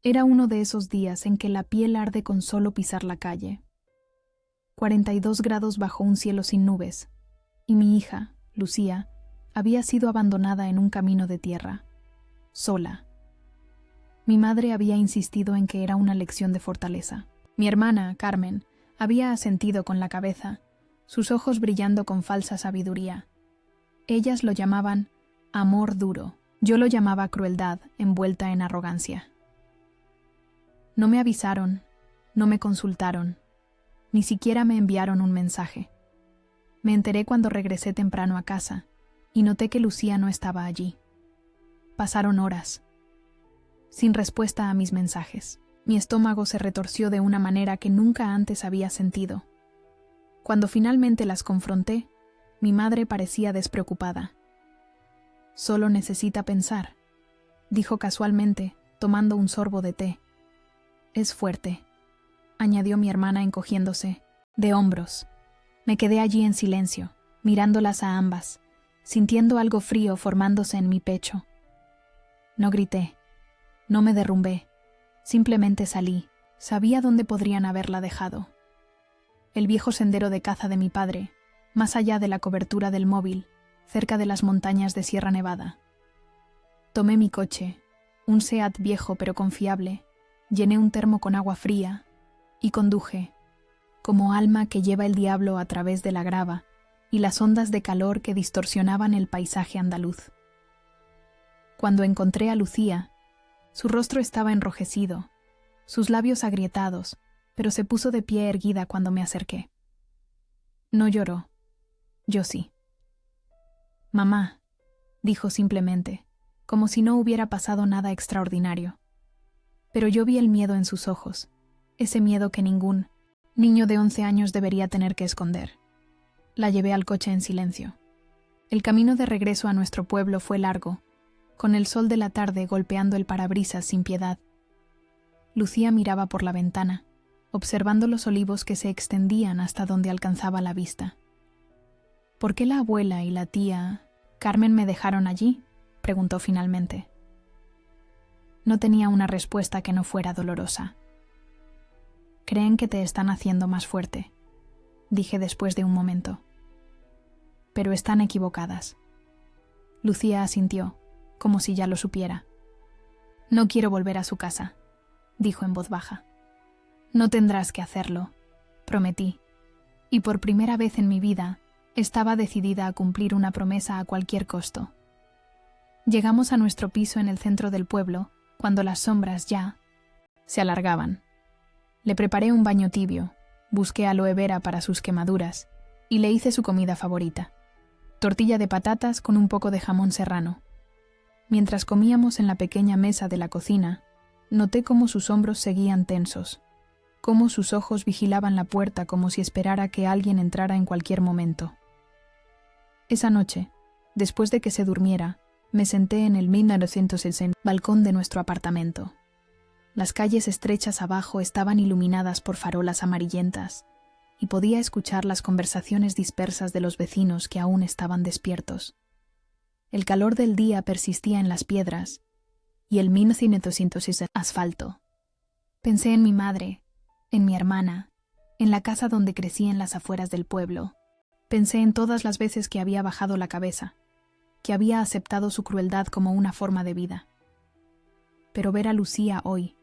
Era uno de esos días en que la piel arde con solo pisar la calle. 42 grados bajo un cielo sin nubes, y mi hija, Lucía, había sido abandonada en un camino de tierra, sola. Mi madre había insistido en que era una lección de fortaleza. Mi hermana, Carmen, había asentido con la cabeza, sus ojos brillando con falsa sabiduría. Ellas lo llamaban amor duro. Yo lo llamaba crueldad envuelta en arrogancia. No me avisaron, no me consultaron, ni siquiera me enviaron un mensaje. Me enteré cuando regresé temprano a casa y noté que Lucía no estaba allí. Pasaron horas, sin respuesta a mis mensajes. Mi estómago se retorció de una manera que nunca antes había sentido. Cuando finalmente las confronté, mi madre parecía despreocupada. «Solo necesita pensar», dijo casualmente, tomando un sorbo de té. «Es fuerte», añadió mi hermana encogiéndose, de hombros. Me quedé allí en silencio, mirándolas a ambas, sintiendo algo frío formándose en mi pecho. No grité, no me derrumbé, simplemente salí. Sabía dónde podrían haberla dejado. El viejo sendero de caza de mi padre, más allá de la cobertura del móvil, cerca de las montañas de Sierra Nevada. Tomé mi coche, un Seat viejo pero confiable, llené un termo con agua fría y conduje, como alma que lleva el diablo a través de la grava y las ondas de calor que distorsionaban el paisaje andaluz. Cuando encontré a Lucía, su rostro estaba enrojecido, sus labios agrietados, pero se puso de pie erguida cuando me acerqué. No lloró, yo sí. «Mamá», dijo simplemente, como si no hubiera pasado nada extraordinario. Pero yo vi el miedo en sus ojos, ese miedo que ningún niño de 11 años debería tener que esconder. La llevé al coche en silencio. El camino de regreso a nuestro pueblo fue largo, con el sol de la tarde golpeando el parabrisas sin piedad. Lucía miraba por la ventana, observando los olivos que se extendían hasta donde alcanzaba la vista. «¿Por qué la abuela y la tía Carmen me dejaron allí?», preguntó finalmente. No tenía una respuesta que no fuera dolorosa. «Creen que te están haciendo más fuerte», dije después de un momento. «Pero están equivocadas». Lucía asintió, como si ya lo supiera. «No quiero volver a su casa», dijo en voz baja. «No tendrás que hacerlo», prometí, y por primera vez en mi vida estaba decidida a cumplir una promesa a cualquier costo. Llegamos a nuestro piso en el centro del pueblo, cuando las sombras ya se alargaban. Le preparé un baño tibio, busqué aloe vera para sus quemaduras y le hice su comida favorita: tortilla de patatas con un poco de jamón serrano. Mientras comíamos en la pequeña mesa de la cocina, noté cómo sus hombros seguían tensos, cómo sus ojos vigilaban la puerta como si esperara que alguien entrara en cualquier momento. Esa noche, después de que se durmiera, me senté en el 1960 balcón de nuestro apartamento. Las calles estrechas abajo estaban iluminadas por farolas amarillentas y podía escuchar las conversaciones dispersas de los vecinos que aún estaban despiertos. El calor del día persistía en las piedras y el 1960 asfalto. Pensé en mi madre, en mi hermana, en la casa donde crecí en las afueras del pueblo. Pensé en todas las veces que había bajado la cabeza, que había aceptado su crueldad como una forma de vida. Pero ver a Lucía hoy,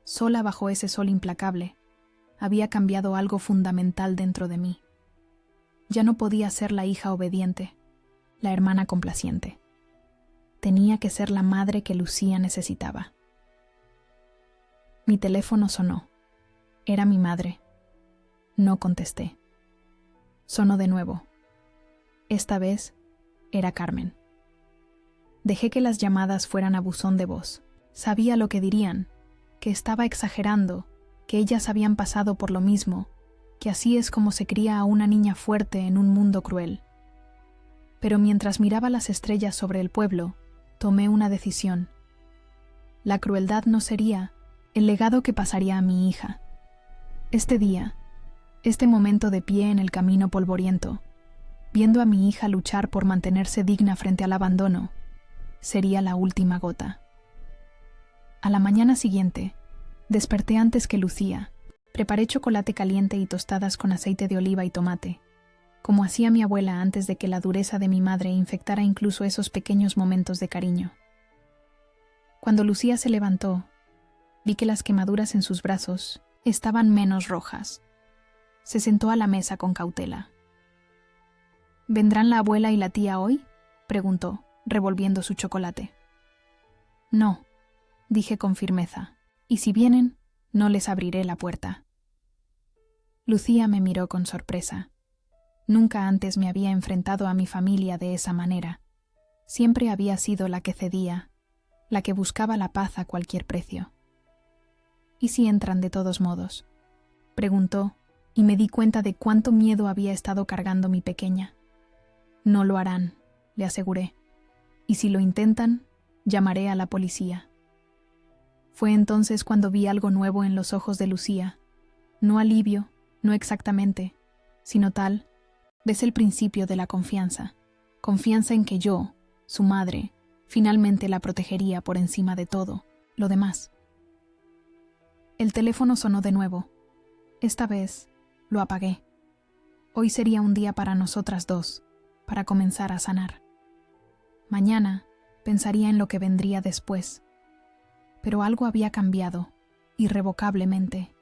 sola bajo ese sol implacable, había cambiado algo fundamental dentro de mí. Ya no podía ser la hija obediente, la hermana complaciente. Tenía que ser la madre que Lucía necesitaba. Mi teléfono sonó. Era mi madre. No contesté. Sonó de nuevo. Esta vez era Carmen. Dejé que las llamadas fueran a buzón de voz. Sabía lo que dirían, que estaba exagerando, que ellas habían pasado por lo mismo, que así es como se cría a una niña fuerte en un mundo cruel. Pero mientras miraba las estrellas sobre el pueblo, tomé una decisión. La crueldad no sería el legado que pasaría a mi hija. Este día, este momento de pie en el camino polvoriento, viendo a mi hija luchar por mantenerse digna frente al abandono, sería la última gota. A la mañana siguiente, Desperté antes que Lucía. Preparé chocolate caliente y tostadas con aceite de oliva y tomate, como hacía mi abuela antes de que la dureza de mi madre infectara incluso esos pequeños momentos de cariño. Cuando Lucía se levantó, vi que las quemaduras en sus brazos estaban menos rojas. Se sentó a la mesa con cautela. ¿Vendrán la abuela y la tía hoy?, preguntó, revolviendo su chocolate. No, dije con firmeza, y si vienen, no les abriré la puerta. Lucía me miró con sorpresa. Nunca antes me había enfrentado a mi familia de esa manera. Siempre había sido la que cedía, la que buscaba la paz a cualquier precio. ¿Y si entran de todos modos?, preguntó, y me di cuenta de cuánto miedo había estado cargando mi pequeña. No lo harán, le aseguré, y si lo intentan, llamaré a la policía. Fue entonces cuando vi algo nuevo en los ojos de Lucía. No alivio, no exactamente, sino tal vez el principio de la confianza. Confianza en que yo, su madre, finalmente la protegería por encima de todo lo demás. El teléfono sonó de nuevo. Esta vez lo apagué. Hoy sería un día para nosotras dos, para comenzar a sanar. Mañana pensaría en lo que vendría después. Pero algo había cambiado, irrevocablemente.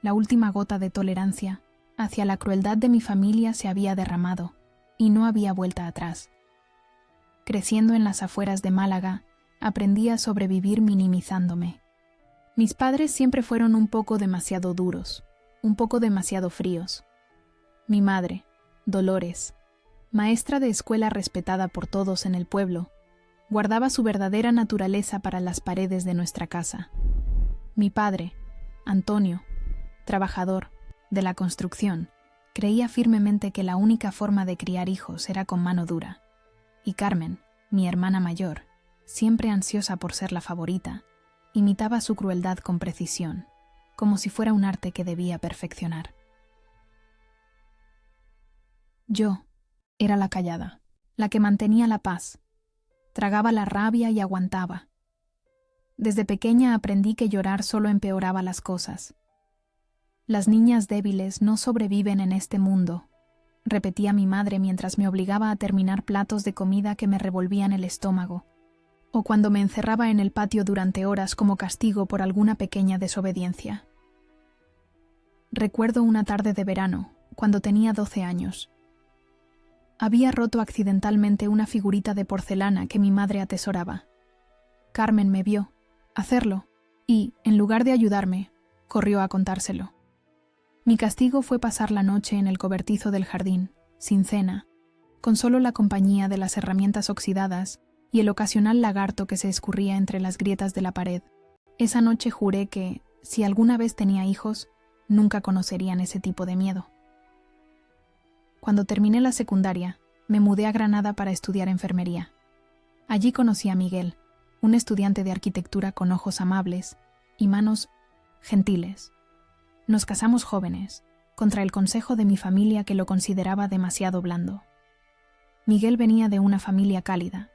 La última gota de tolerancia hacia la crueldad de mi familia se había derramado, y no había vuelta atrás. Creciendo en las afueras de Málaga, aprendí a sobrevivir minimizándome. Mis padres siempre fueron un poco demasiado duros, un poco demasiado fríos. Mi madre, Dolores, maestra de escuela respetada por todos en el pueblo, guardaba su verdadera naturaleza para las paredes de nuestra casa. Mi padre, Antonio, trabajador de la construcción, creía firmemente que la única forma de criar hijos era con mano dura. Y Carmen, mi hermana mayor, siempre ansiosa por ser la favorita, imitaba su crueldad con precisión, como si fuera un arte que debía perfeccionar. Yo era la callada, la que mantenía la paz, tragaba la rabia y aguantaba. Desde pequeña aprendí que llorar solo empeoraba las cosas. Las niñas débiles no sobreviven en este mundo, repetía mi madre mientras me obligaba a terminar platos de comida que me revolvían el estómago, o cuando me encerraba en el patio durante horas como castigo por alguna pequeña desobediencia. Recuerdo una tarde de verano, cuando tenía 12 años. Había roto accidentalmente una figurita de porcelana que mi madre atesoraba. Carmen me vio hacerlo y, en lugar de ayudarme, corrió a contárselo. Mi castigo fue pasar la noche en el cobertizo del jardín, sin cena, con solo la compañía de las herramientas oxidadas y el ocasional lagarto que se escurría entre las grietas de la pared. Esa noche juré que, si alguna vez tenía hijos, nunca conocerían ese tipo de miedo. Cuando terminé la secundaria, me mudé a Granada para estudiar enfermería. Allí conocí a Miguel, un estudiante de arquitectura con ojos amables y manos gentiles. Nos casamos jóvenes, contra el consejo de mi familia que lo consideraba demasiado blando. Miguel venía de una familia cálida,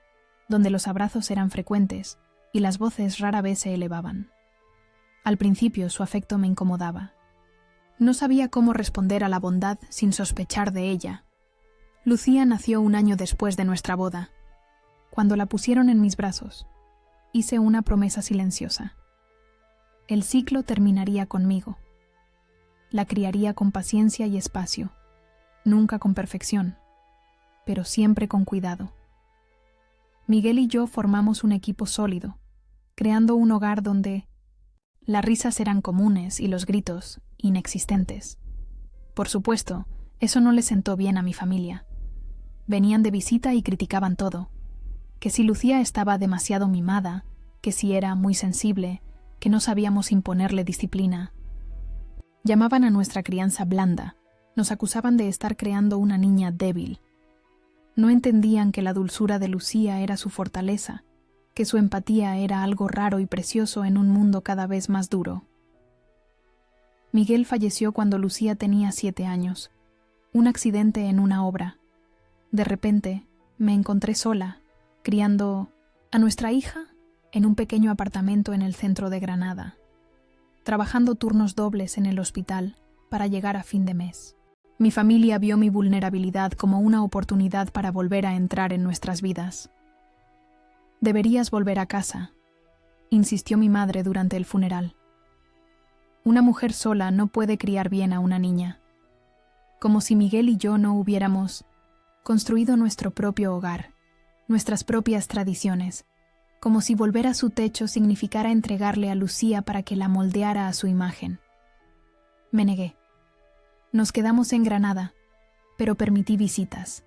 donde los abrazos eran frecuentes y las voces rara vez se elevaban. Al principio su afecto me incomodaba. No sabía cómo responder a la bondad sin sospechar de ella. Lucía nació un año después de nuestra boda. Cuando la pusieron en mis brazos, hice una promesa silenciosa. El ciclo terminaría conmigo. La criaría con paciencia y espacio, nunca con perfección, pero siempre con cuidado. Miguel y yo formamos un equipo sólido, creando un hogar donde las risas eran comunes y los gritos inexistentes. Por supuesto, eso no le sentó bien a mi familia. Venían de visita y criticaban todo. Que si Lucía estaba demasiado mimada, que si era muy sensible, que no sabíamos imponerle disciplina. Llamaban a nuestra crianza blanda, nos acusaban de estar creando una niña débil. No entendían que la dulzura de Lucía era su fortaleza, que su empatía era algo raro y precioso en un mundo cada vez más duro. Miguel falleció cuando Lucía tenía 7 años, un accidente en una obra. De repente, me encontré sola, criando a nuestra hija en un pequeño apartamento en el centro de Granada. trabajando turnos dobles en el hospital para llegar a fin de mes. Mi familia vio mi vulnerabilidad como una oportunidad para volver a entrar en nuestras vidas. «Deberías volver a casa», insistió mi madre durante el funeral. «Una mujer sola no puede criar bien a una niña». Como si Miguel y yo no hubiéramos construido nuestro propio hogar, nuestras propias tradiciones, como si volver a su techo significara entregarle a Lucía para que la moldeara a su imagen. Me negué. Nos quedamos en Granada, pero permití visitas.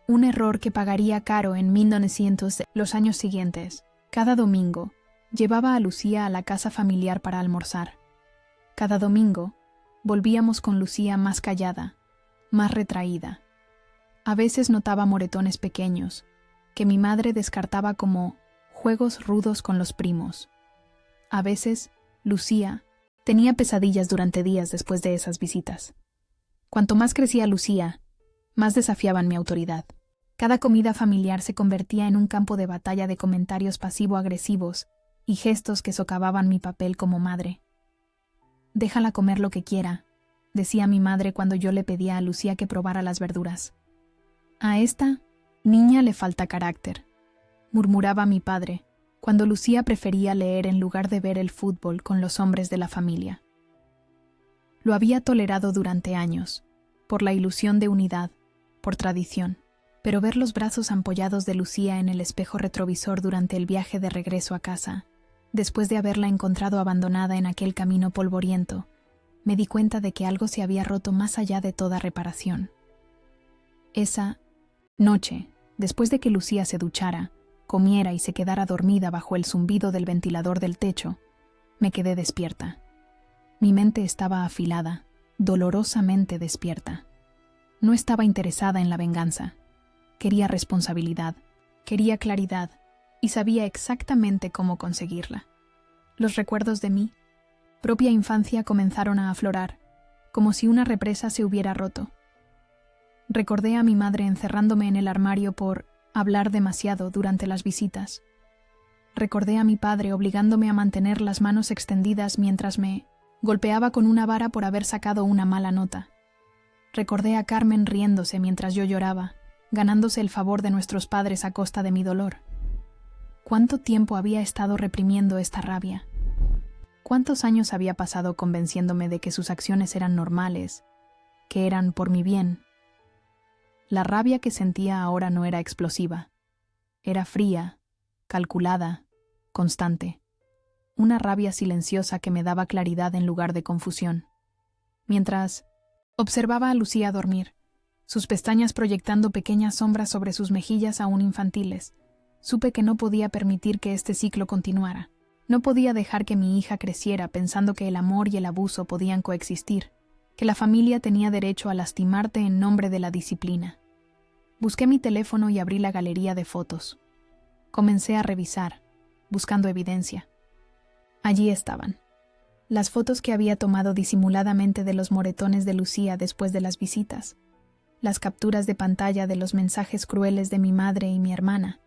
Un error que pagaría caro en 1900, los años siguientes. Cada domingo, llevaba a Lucía a la casa familiar para almorzar. Cada domingo, volvíamos con Lucía más callada, más retraída. A veces notaba moretones pequeños, que mi madre descartaba como juegos rudos con los primos. A veces, Lucía tenía pesadillas durante días después de esas visitas. Cuanto más crecía Lucía, más desafiaban mi autoridad. Cada comida familiar se convertía en un campo de batalla de comentarios pasivo-agresivos y gestos que socavaban mi papel como madre. «Déjala comer lo que quiera», decía mi madre cuando yo le pedía a Lucía que probara las verduras. «A esta niña le falta carácter», murmuraba mi padre, cuando Lucía prefería leer en lugar de ver el fútbol con los hombres de la familia. Lo había tolerado durante años, por la ilusión de unidad, por tradición, pero ver los brazos ampollados de Lucía en el espejo retrovisor durante el viaje de regreso a casa, después de haberla encontrado abandonada en aquel camino polvoriento, me di cuenta de que algo se había roto más allá de toda reparación. Esa noche, después de que Lucía se duchara, comiera y se quedara dormida bajo el zumbido del ventilador del techo, me quedé despierta. Mi mente estaba afilada, dolorosamente despierta. No estaba interesada en la venganza. Quería responsabilidad, quería claridad, y sabía exactamente cómo conseguirla. Los recuerdos de mi propia infancia comenzaron a aflorar, como si una represa se hubiera roto. Recordé a mi madre encerrándome en el armario por hablar demasiado durante las visitas. Recordé a mi padre obligándome a mantener las manos extendidas mientras me golpeaba con una vara por haber sacado una mala nota. Recordé a Carmen riéndose mientras yo lloraba, ganándose el favor de nuestros padres a costa de mi dolor. ¿Cuánto tiempo había estado reprimiendo esta rabia? ¿Cuántos años había pasado convenciéndome de que sus acciones eran normales, que eran por mi bien? La rabia que sentía ahora no era explosiva. Era fría, calculada, constante. Una rabia silenciosa que me daba claridad en lugar de confusión. Mientras observaba a Lucía dormir, sus pestañas proyectando pequeñas sombras sobre sus mejillas aún infantiles, supe que no podía permitir que este ciclo continuara. No podía dejar que mi hija creciera pensando que el amor y el abuso podían coexistir, que la familia tenía derecho a lastimarte en nombre de la disciplina. Busqué mi teléfono y abrí la galería de fotos. Comencé a revisar, buscando evidencia. Allí estaban. Las fotos que había tomado disimuladamente de los moretones de Lucía después de las visitas. Las capturas de pantalla de los mensajes crueles de mi madre y mi hermana.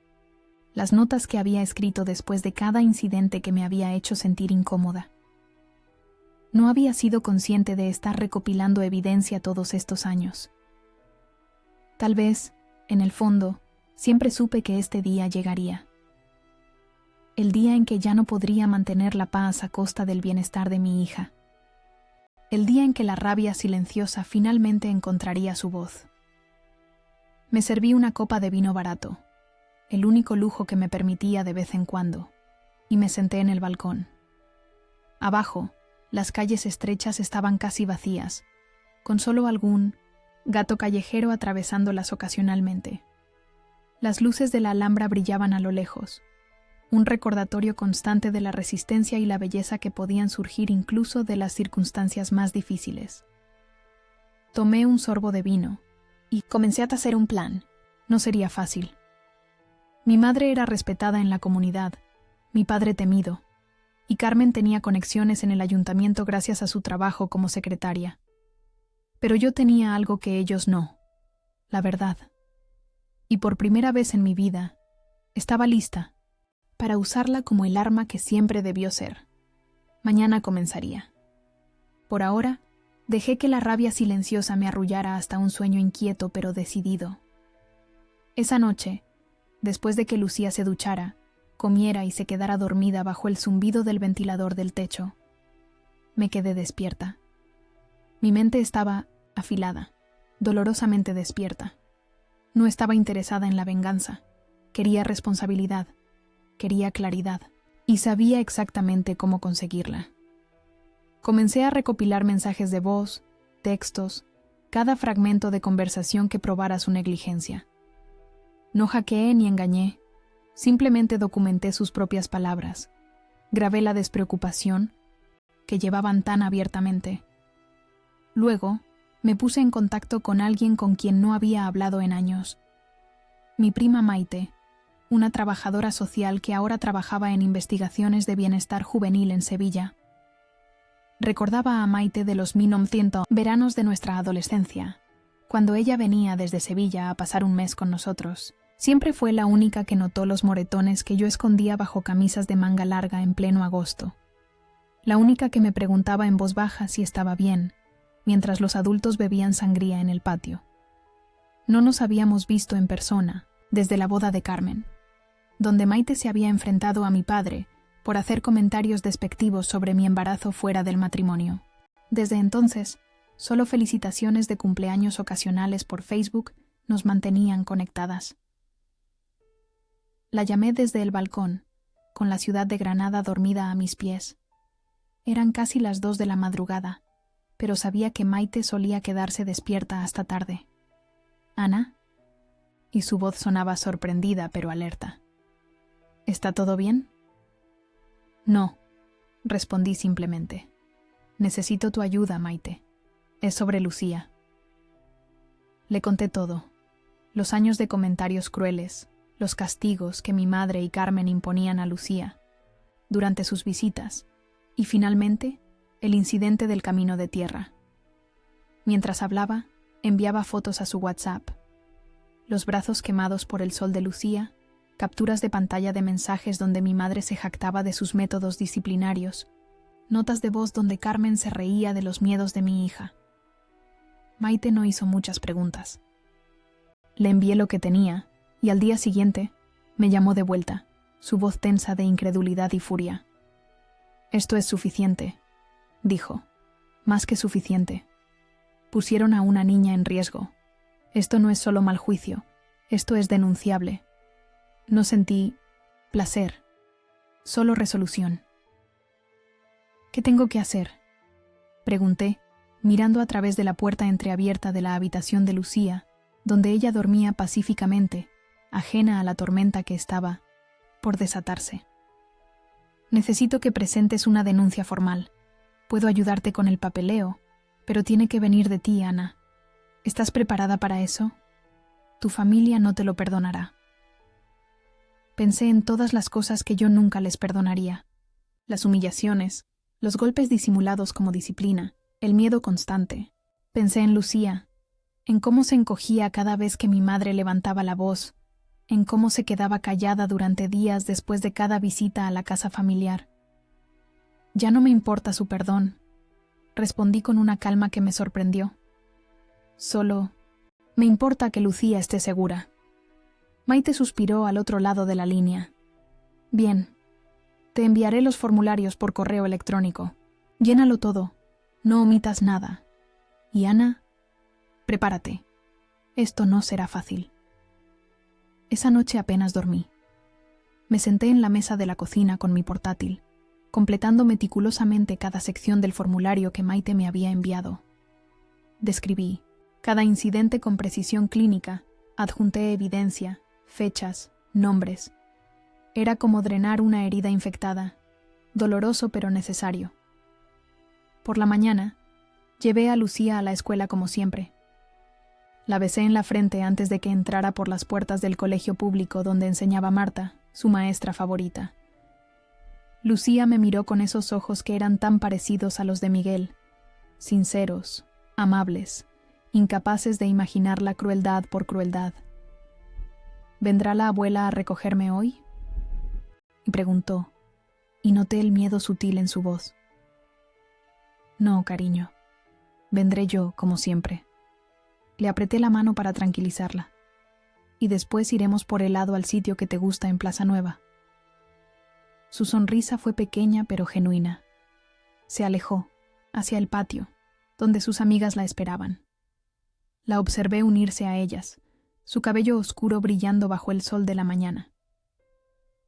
Las notas que había escrito después de cada incidente que me había hecho sentir incómoda. No había sido consciente de estar recopilando evidencia todos estos años. Tal vez, en el fondo, siempre supe que este día llegaría. El día en que ya no podría mantener la paz a costa del bienestar de mi hija. El día en que la rabia silenciosa finalmente encontraría su voz. Me serví una copa de vino barato, el único lujo que me permitía de vez en cuando, y me senté en el balcón. Abajo, las calles estrechas estaban casi vacías, con solo algún gato callejero atravesándolas ocasionalmente. Las luces de la Alhambra brillaban a lo lejos, un recordatorio constante de la resistencia y la belleza que podían surgir incluso de las circunstancias más difíciles. Tomé un sorbo de vino y comencé a trazar un plan. No sería fácil. Mi madre era respetada en la comunidad, mi padre temido, y Carmen tenía conexiones en el ayuntamiento gracias a su trabajo como secretaria. Pero yo tenía algo que ellos no, la verdad. Y por primera vez en mi vida, estaba lista para usarla como el arma que siempre debió ser, Mañana comenzaría. Por ahora, dejé que la rabia silenciosa me arrullara hasta un sueño inquieto pero decidido. Esa noche, después de que Lucía se duchara, comiera y se quedara dormida bajo el zumbido del ventilador del techo, me quedé despierta. Mi mente estaba afilada, dolorosamente despierta. No estaba interesada en la venganza. Quería responsabilidad, quería claridad, y sabía exactamente cómo conseguirla. Comencé a recopilar mensajes de voz, textos, cada fragmento de conversación que probara su negligencia. No hackeé ni engañé, simplemente documenté sus propias palabras. Grabé la despreocupación que llevaban tan abiertamente. Luego, me puse en contacto con alguien con quien no había hablado en años. Mi prima Maite, una trabajadora social que ahora trabajaba en investigaciones de bienestar juvenil en Sevilla. Recordaba a Maite de los 1900 veranos de nuestra adolescencia, cuando ella venía desde Sevilla a pasar un mes con nosotros. Siempre fue la única que notó los moretones que yo escondía bajo camisas de manga larga en pleno agosto. La única que me preguntaba en voz baja si estaba bien, mientras los adultos bebían sangría en el patio. No nos habíamos visto en persona desde la boda de Carmen, donde Maite se había enfrentado a mi padre por hacer comentarios despectivos sobre mi embarazo fuera del matrimonio. Desde entonces, solo felicitaciones de cumpleaños ocasionales por Facebook nos mantenían conectadas. La llamé desde el balcón, con la ciudad de Granada dormida a mis pies. Eran casi las 2 de la madrugada, pero sabía que Maite solía quedarse despierta hasta tarde. «¿Ana?» Y su voz sonaba sorprendida pero alerta. «¿Está todo bien?» «No», respondí simplemente. «Necesito tu ayuda, Maite. Es sobre Lucía». Le conté todo. Los años de comentarios crueles, los castigos que mi madre y Carmen imponían a Lucía durante sus visitas, y finalmente, el incidente del camino de tierra. Mientras hablaba, enviaba fotos a su WhatsApp. Los brazos quemados por el sol de Lucía, capturas de pantalla de mensajes donde mi madre se jactaba de sus métodos disciplinarios, notas de voz donde Carmen se reía de los miedos de mi hija. Maite no hizo muchas preguntas. Le envié lo que tenía, y al día siguiente me llamó de vuelta, su voz tensa de incredulidad y furia. «Esto es suficiente», dijo. «Más que suficiente. Pusieron a una niña en riesgo. Esto no es solo mal juicio, esto es denunciable». No sentí placer, solo resolución. «¿Qué tengo que hacer?», pregunté, mirando a través de la puerta entreabierta de la habitación de Lucía, donde ella dormía pacíficamente, ajena a la tormenta que estaba por desatarse. «Necesito que presentes una denuncia formal. Puedo ayudarte con el papeleo, pero tiene que venir de ti, Ana. ¿Estás preparada para eso? Tu familia no te lo perdonará». Pensé en todas las cosas que yo nunca les perdonaría. Las humillaciones, los golpes disimulados como disciplina, el miedo constante. Pensé en Lucía, en cómo se encogía cada vez que mi madre levantaba la voz, en cómo se quedaba callada durante días después de cada visita a la casa familiar. «Ya no me importa su perdón», respondí con una calma que me sorprendió. «Solo me importa que Lucía esté segura». Maite suspiró al otro lado de la línea. «Bien, te enviaré los formularios por correo electrónico. Llénalo todo, no omitas nada. Y Ana, prepárate. Esto no será fácil». Esa noche apenas dormí. Me senté en la mesa de la cocina con mi portátil, completando meticulosamente cada sección del formulario que Maite me había enviado. Describí cada incidente con precisión clínica, adjunté evidencia, fechas, nombres. Era como drenar una herida infectada, doloroso pero necesario. Por la mañana, llevé a Lucía a la escuela como siempre. La besé en la frente antes de que entrara por las puertas del colegio público donde enseñaba Marta, su maestra favorita. Lucía me miró con esos ojos que eran tan parecidos a los de Miguel, sinceros, amables, incapaces de imaginar la crueldad por crueldad. «¿Vendrá la abuela a recogerme hoy?», y preguntó, y noté el miedo sutil en su voz. No, cariño. Vendré yo, como siempre. Le apreté la mano para tranquilizarla. Y después iremos por helado al sitio que te gusta en Plaza Nueva. Su sonrisa fue pequeña pero genuina. Se alejó, hacia el patio, donde sus amigas la esperaban. La observé unirse a ellas, su cabello oscuro brillando bajo el sol de la mañana.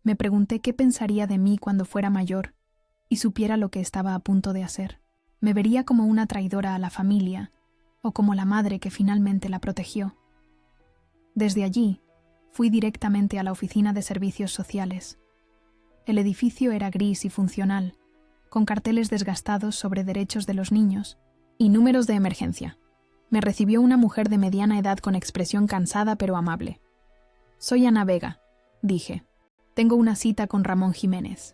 Me pregunté qué pensaría de mí cuando fuera mayor y supiera lo que estaba a punto de hacer. ¿Me vería como una traidora a la familia o como la madre que finalmente la protegió? Desde allí, fui directamente a la oficina de servicios sociales. El edificio era gris y funcional, con carteles desgastados sobre derechos de los niños y números de emergencia. Me recibió una mujer de mediana edad con expresión cansada pero amable. «Soy Ana Vega», dije. «Tengo una cita con Ramón Jiménez».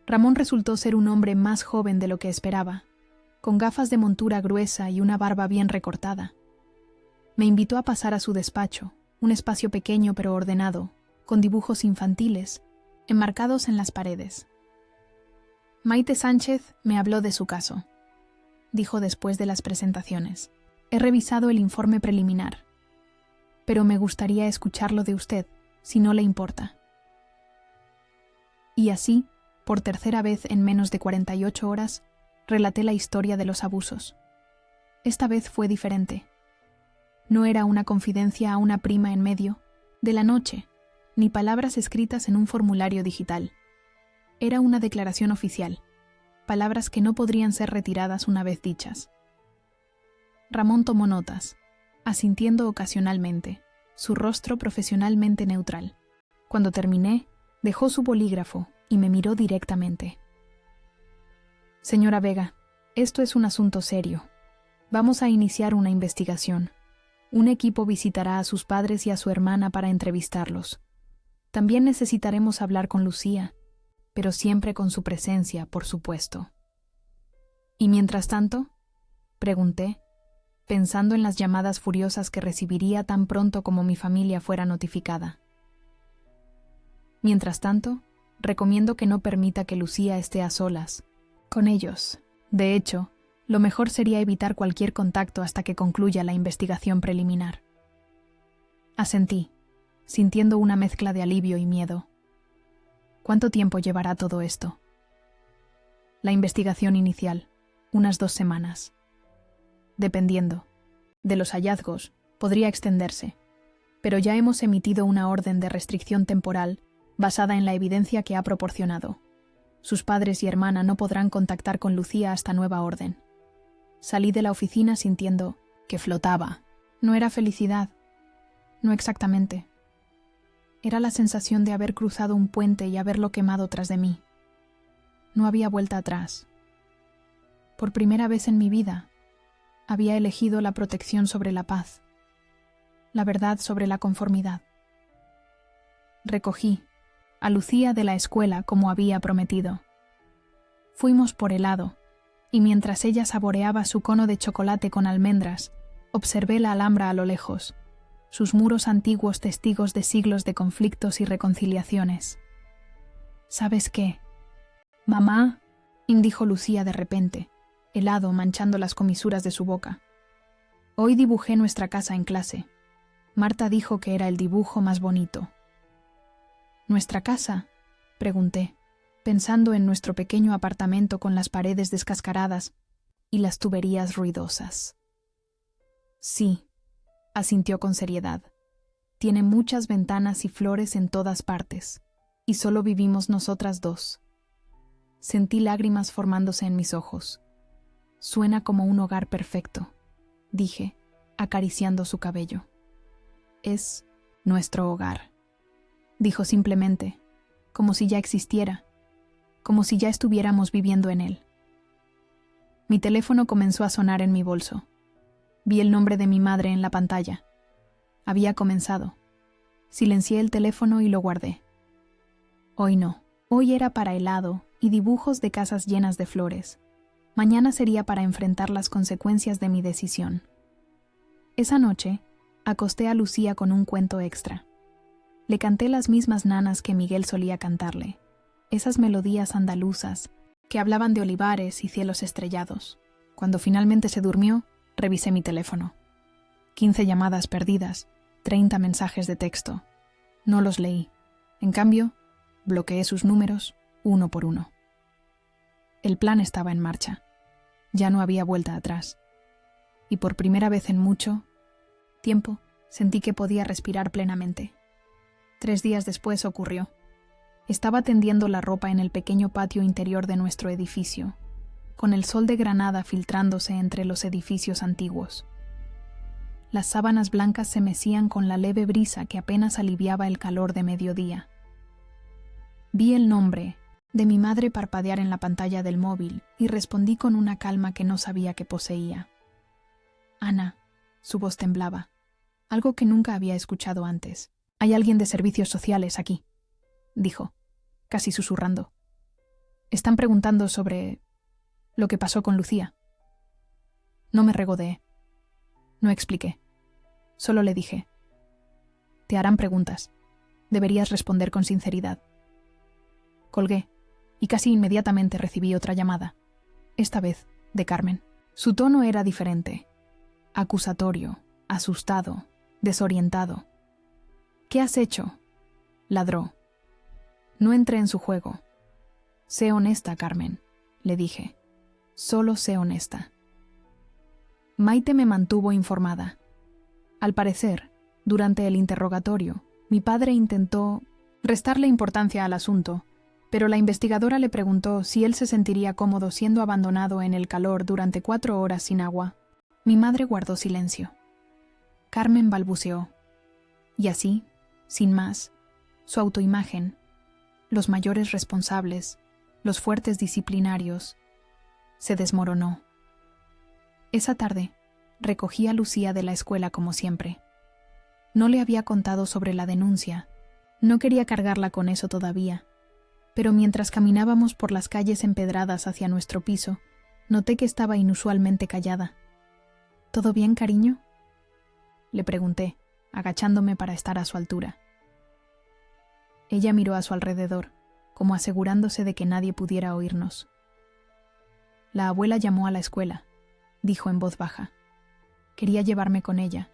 Ramón resultó ser un hombre más joven de lo que esperaba, con gafas de montura gruesa y una barba bien recortada. Me invitó a pasar a su despacho, un espacio pequeño pero ordenado, con dibujos infantiles, enmarcados en las paredes. Maite Sánchez me habló de su caso, dijo después de las presentaciones. He revisado el informe preliminar, pero me gustaría escucharlo de usted, si no le importa. Y así, por tercera vez en menos de 48 horas, relaté la historia de los abusos. Esta vez fue diferente. No era una confidencia a una prima en medio de la noche, ni palabras escritas en un formulario digital. Era una declaración oficial, palabras que no podrían ser retiradas una vez dichas. Ramón tomó notas, asintiendo ocasionalmente, su rostro profesionalmente neutral. Cuando terminé, dejó su bolígrafo y me miró directamente. «Señora Vega, esto es un asunto serio. Vamos a iniciar una investigación. Un equipo visitará a sus padres y a su hermana para entrevistarlos. También necesitaremos hablar con Lucía, pero siempre con su presencia, por supuesto». «¿Y mientras tanto?», pregunté, pensando en las llamadas furiosas que recibiría tan pronto como mi familia fuera notificada. «Mientras tanto, recomiendo que no permita que Lucía esté a solas con ellos. De hecho, lo mejor sería evitar cualquier contacto hasta que concluya la investigación preliminar». Asentí, sintiendo una mezcla de alivio y miedo. ¿Cuánto tiempo llevará todo esto? La investigación inicial, unas 2 semanas. Dependiendo de los hallazgos, podría extenderse, pero ya hemos emitido una orden de restricción temporal basada en la evidencia que ha proporcionado. Sus padres y hermana no podrán contactar con Lucía hasta nueva orden. Salí de la oficina sintiendo que flotaba. No era felicidad. No exactamente. Era la sensación de haber cruzado un puente y haberlo quemado tras de mí. No había vuelta atrás. Por primera vez en mi vida, había elegido la protección sobre la paz, la verdad sobre la conformidad. Recogí a Lucía de la escuela como había prometido. Fuimos por helado, y mientras ella saboreaba su cono de chocolate con almendras, observé la Alhambra a lo lejos, sus muros antiguos testigos de siglos de conflictos y reconciliaciones. «¿Sabes qué? Mamá», dijo Lucía de repente, helado manchando las comisuras de su boca. «Hoy dibujé nuestra casa en clase. Marta dijo que era el dibujo más bonito». «¿Nuestra casa?», pregunté, pensando en nuestro pequeño apartamento con las paredes descascaradas y las tuberías ruidosas. «Sí», asintió con seriedad. «Tiene muchas ventanas y flores en todas partes, y solo vivimos nosotras 2. Sentí lágrimas formándose en mis ojos. «Suena como un hogar perfecto», dije, acariciando su cabello. «Es nuestro hogar», dijo simplemente, como si ya existiera, como si ya estuviéramos viviendo en él. Mi teléfono comenzó a sonar en mi bolso. Vi el nombre de mi madre en la pantalla. Había comenzado. Silencié el teléfono y lo guardé. Hoy no. Hoy era para helado y dibujos de casas llenas de flores. Mañana sería para enfrentar las consecuencias de mi decisión. Esa noche, acosté a Lucía con un cuento extra. Le canté las mismas nanas que Miguel solía cantarle, esas melodías andaluzas que hablaban de olivares y cielos estrellados. Cuando finalmente se durmió, revisé mi teléfono. 15 llamadas perdidas, 30 mensajes de texto. No los leí. En cambio, bloqueé sus números uno por uno. El plan estaba en marcha. Ya no había vuelta atrás. Y por primera vez en mucho tiempo, sentí que podía respirar plenamente. 3 días después ocurrió. Estaba tendiendo la ropa en el pequeño patio interior de nuestro edificio, con el sol de Granada filtrándose entre los edificios antiguos. Las sábanas blancas se mecían con la leve brisa que apenas aliviaba el calor de mediodía. Vi el nombre de mi madre parpadear en la pantalla del móvil y respondí con una calma que no sabía que poseía. Ana, su voz temblaba, algo que nunca había escuchado antes. Hay alguien de servicios sociales aquí, dijo, casi susurrando. Están preguntando sobre lo que pasó con Lucía. No me regodeé. No expliqué. Solo le dije: te harán preguntas. Deberías responder con sinceridad. Colgué, y casi inmediatamente recibí otra llamada. Esta vez, de Carmen. Su tono era diferente. Acusatorio, asustado, desorientado. ¿Qué has hecho?, ladró. No entré en su juego. Sé honesta, Carmen, le dije. Solo sé honesta. Maite me mantuvo informada. Al parecer, durante el interrogatorio, mi padre intentó restarle importancia al asunto, pero la investigadora le preguntó si él se sentiría cómodo siendo abandonado en el calor durante 4 horas sin agua. Mi madre guardó silencio. Carmen balbuceó. Y así, sin más, su autoimagen, los mayores responsables, los fuertes disciplinarios, se desmoronó. Esa tarde, recogí a Lucía de la escuela como siempre. No le había contado sobre la denuncia, no quería cargarla con eso todavía, pero mientras caminábamos por las calles empedradas hacia nuestro piso, noté que estaba inusualmente callada. ¿Todo bien, cariño?, le pregunté, agachándome para estar a su altura. Ella miró a su alrededor, como asegurándose de que nadie pudiera oírnos. La abuela llamó a la escuela, dijo en voz baja. Quería llevarme con ella,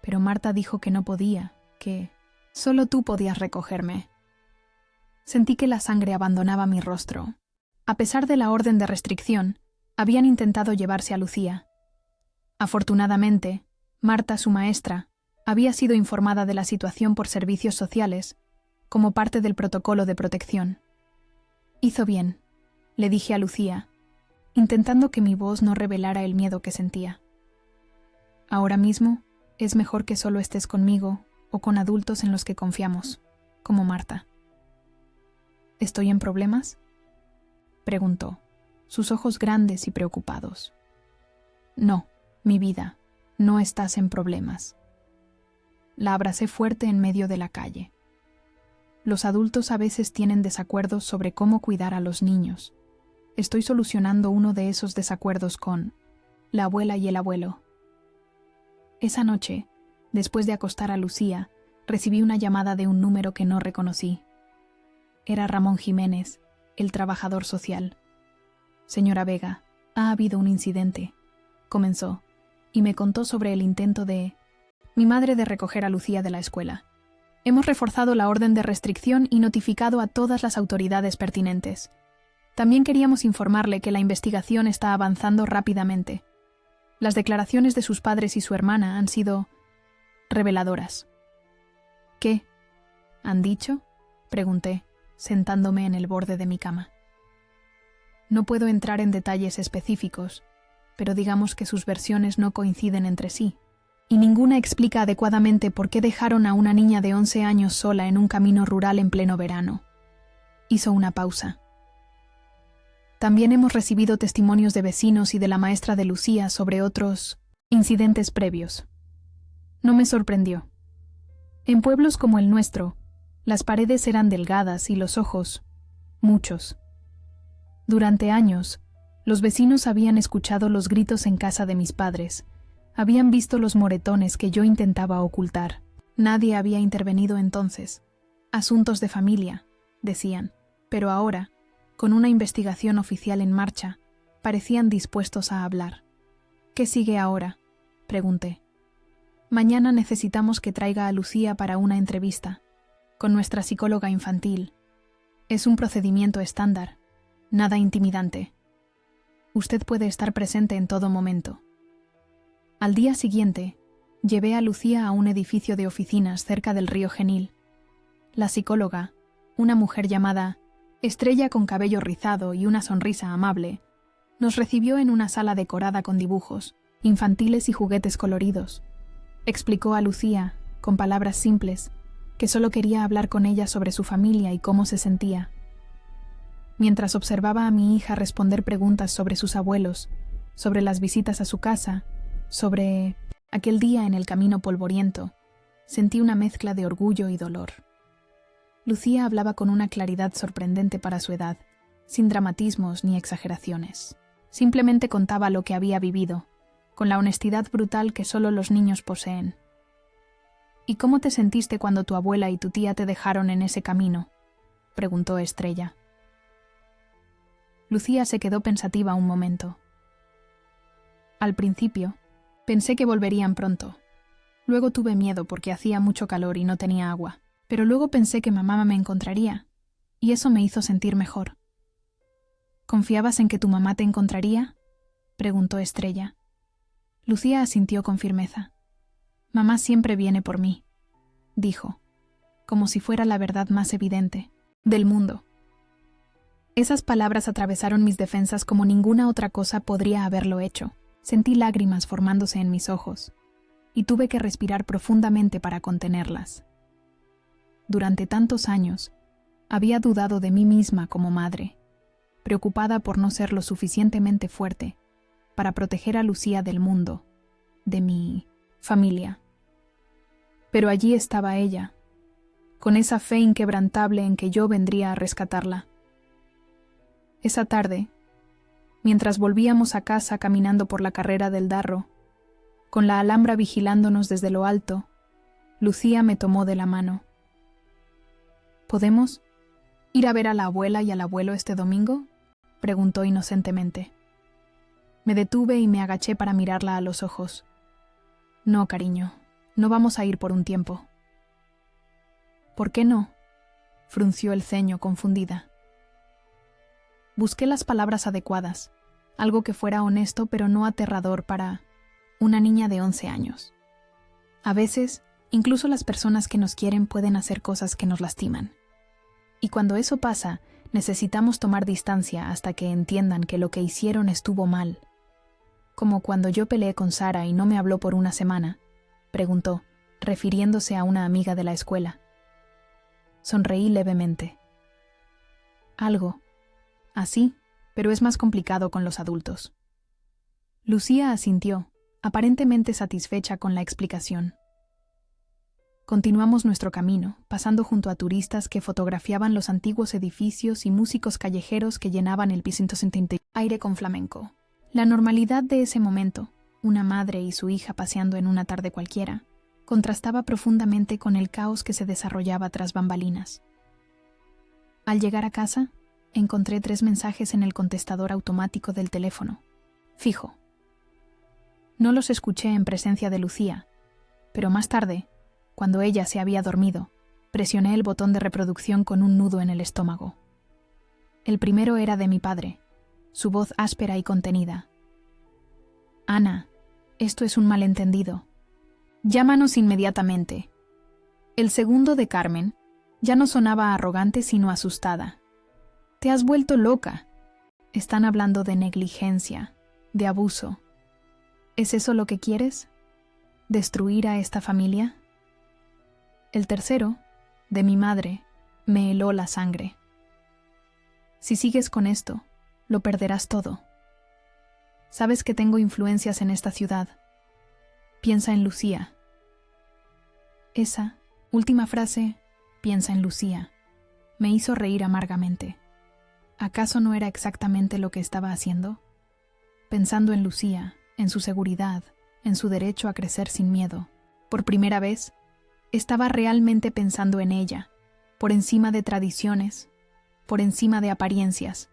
pero Marta dijo que no podía, que solo tú podías recogerme. Sentí que la sangre abandonaba mi rostro. A pesar de la orden de restricción, habían intentado llevarse a Lucía. Afortunadamente, Marta, su maestra, había sido informada de la situación por servicios sociales, como parte del protocolo de protección. Hizo bien, le dije a Lucía, intentando que mi voz no revelara el miedo que sentía. Ahora mismo, es mejor que solo estés conmigo o con adultos en los que confiamos, como Marta. ¿Estoy en problemas?, preguntó, sus ojos grandes y preocupados. No, mi vida, no estás en problemas. La abracé fuerte en medio de la calle. Los adultos a veces tienen desacuerdos sobre cómo cuidar a los niños. Estoy solucionando uno de esos desacuerdos con la abuela y el abuelo. Esa noche, después de acostar a Lucía, recibí una llamada de un número que no reconocí. Era Ramón Jiménez, el trabajador social. Señora Vega, ha habido un incidente, comenzó, y me contó sobre el intento de mi madre de recoger a Lucía de la escuela. Hemos reforzado la orden de restricción y notificado a todas las autoridades pertinentes. También queríamos informarle que la investigación está avanzando rápidamente. Las declaraciones de sus padres y su hermana han sido reveladoras. ¿Qué han dicho?, pregunté, sentándome en el borde de mi cama. No puedo entrar en detalles específicos, pero digamos que sus versiones no coinciden entre sí, y ninguna explica adecuadamente por qué dejaron a una niña de 11 años sola en un camino rural en pleno verano. Hizo una pausa. También hemos recibido testimonios de vecinos y de la maestra de Lucía sobre otros incidentes previos. No me sorprendió. En pueblos como el nuestro, las paredes eran delgadas y los ojos, muchos. Durante años, los vecinos habían escuchado los gritos en casa de mis padres, habían visto los moretones que yo intentaba ocultar. Nadie había intervenido entonces. Asuntos de familia, decían, pero ahora, Con una investigación oficial en marcha, parecían dispuestos a hablar. ¿Qué sigue ahora?, pregunté. Mañana necesitamos que traiga a Lucía para una entrevista, con nuestra psicóloga infantil. Es un procedimiento estándar, nada intimidante. Usted puede estar presente en todo momento. Al día siguiente, llevé a Lucía a un edificio de oficinas cerca del río Genil. La psicóloga, una mujer llamada Estrella con cabello rizado y una sonrisa amable, nos recibió en una sala decorada con dibujos, infantiles y juguetes coloridos. Explicó a Lucía, con palabras simples, que solo quería hablar con ella sobre su familia y cómo se sentía. Mientras observaba a mi hija responder preguntas sobre sus abuelos, sobre las visitas a su casa, sobre aquel día en el camino polvoriento, sentí una mezcla de orgullo y dolor. Lucía hablaba con una claridad sorprendente para su edad, sin dramatismos ni exageraciones. Simplemente contaba lo que había vivido, con la honestidad brutal que solo los niños poseen. ¿Y cómo te sentiste cuando tu abuela y tu tía te dejaron en ese camino?, preguntó Estrella. Lucía se quedó pensativa un momento. Al principio, pensé que volverían pronto. Luego tuve miedo porque hacía mucho calor y no tenía agua. Pero luego pensé que mamá me encontraría, y eso me hizo sentir mejor. ¿Confiabas en que tu mamá te encontraría?, preguntó Estrella. Lucía asintió con firmeza. Mamá siempre viene por mí, dijo, como si fuera la verdad más evidente del mundo. Esas palabras atravesaron mis defensas como ninguna otra cosa podría haberlo hecho. Sentí lágrimas formándose en mis ojos, y tuve que respirar profundamente para contenerlas. Durante tantos años, había dudado de mí misma como madre, preocupada por no ser lo suficientemente fuerte para proteger a Lucía del mundo, de mi familia. Pero allí estaba ella, con esa fe inquebrantable en que yo vendría a rescatarla. Esa tarde, mientras volvíamos a casa caminando por la carrera del Darro, con la Alhambra vigilándonos desde lo alto, Lucía me tomó de la mano. ¿Podemos ir a ver a la abuela y al abuelo este domingo?, preguntó inocentemente. Me detuve y me agaché para mirarla a los ojos. No, cariño, no vamos a ir por un tiempo. ¿Por qué no?, frunció el ceño confundida. Busqué las palabras adecuadas, algo que fuera honesto pero no aterrador para una niña de 11 años. A veces, incluso las personas que nos quieren pueden hacer cosas que nos lastiman. Y cuando eso pasa, necesitamos tomar distancia hasta que entiendan que lo que hicieron estuvo mal. Como cuando yo peleé con Sara y no me habló por una semana, preguntó, refiriéndose a una amiga de la escuela. Sonreí levemente. Algo así, pero es más complicado con los adultos. Lucía asintió, aparentemente satisfecha con la explicación. Continuamos nuestro camino, pasando junto a turistas que fotografiaban los antiguos edificios y músicos callejeros que llenaban el piso aire con flamenco. La normalidad de ese momento, una madre y su hija paseando en una tarde cualquiera, contrastaba profundamente con el caos que se desarrollaba tras bambalinas. Al llegar a casa, encontré 3 mensajes en el contestador automático del teléfono. Fijo. No los escuché en presencia de Lucía, pero más tarde, cuando ella se había dormido, presioné el botón de reproducción con un nudo en el estómago. El primero era de mi padre, su voz áspera y contenida. Ana, esto es un malentendido. Llámanos inmediatamente. El segundo de Carmen ya no sonaba arrogante sino asustada. Te has vuelto loca. Están hablando de negligencia, de abuso. ¿Es eso lo que quieres? ¿Destruir a esta familia? El tercero, de mi madre, me heló la sangre. Si sigues con esto, lo perderás todo. Sabes que tengo influencias en esta ciudad. Piensa en Lucía. Esa última frase, piensa en Lucía, me hizo reír amargamente. ¿Acaso no era exactamente lo que estaba haciendo? Pensando en Lucía, en su seguridad, en su derecho a crecer sin miedo. Por primera vez, estaba realmente pensando en ella, por encima de tradiciones, por encima de apariencias.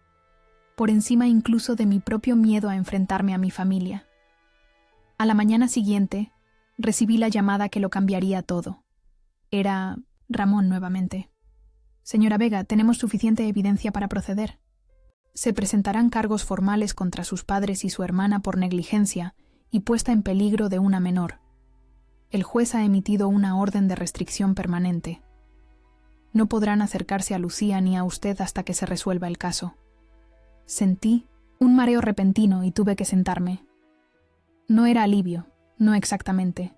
por encima incluso de mi propio miedo a enfrentarme a mi familia. A la mañana siguiente, recibí la llamada que lo cambiaría todo. Era Ramón nuevamente. Señora Vega, tenemos suficiente evidencia para proceder. Se presentarán cargos formales contra sus padres y su hermana por negligencia y puesta en peligro de una menor. El juez ha emitido una orden de restricción permanente. No podrán acercarse a Lucía ni a usted hasta que se resuelva el caso. Sentí un mareo repentino y tuve que sentarme. No era alivio, no exactamente.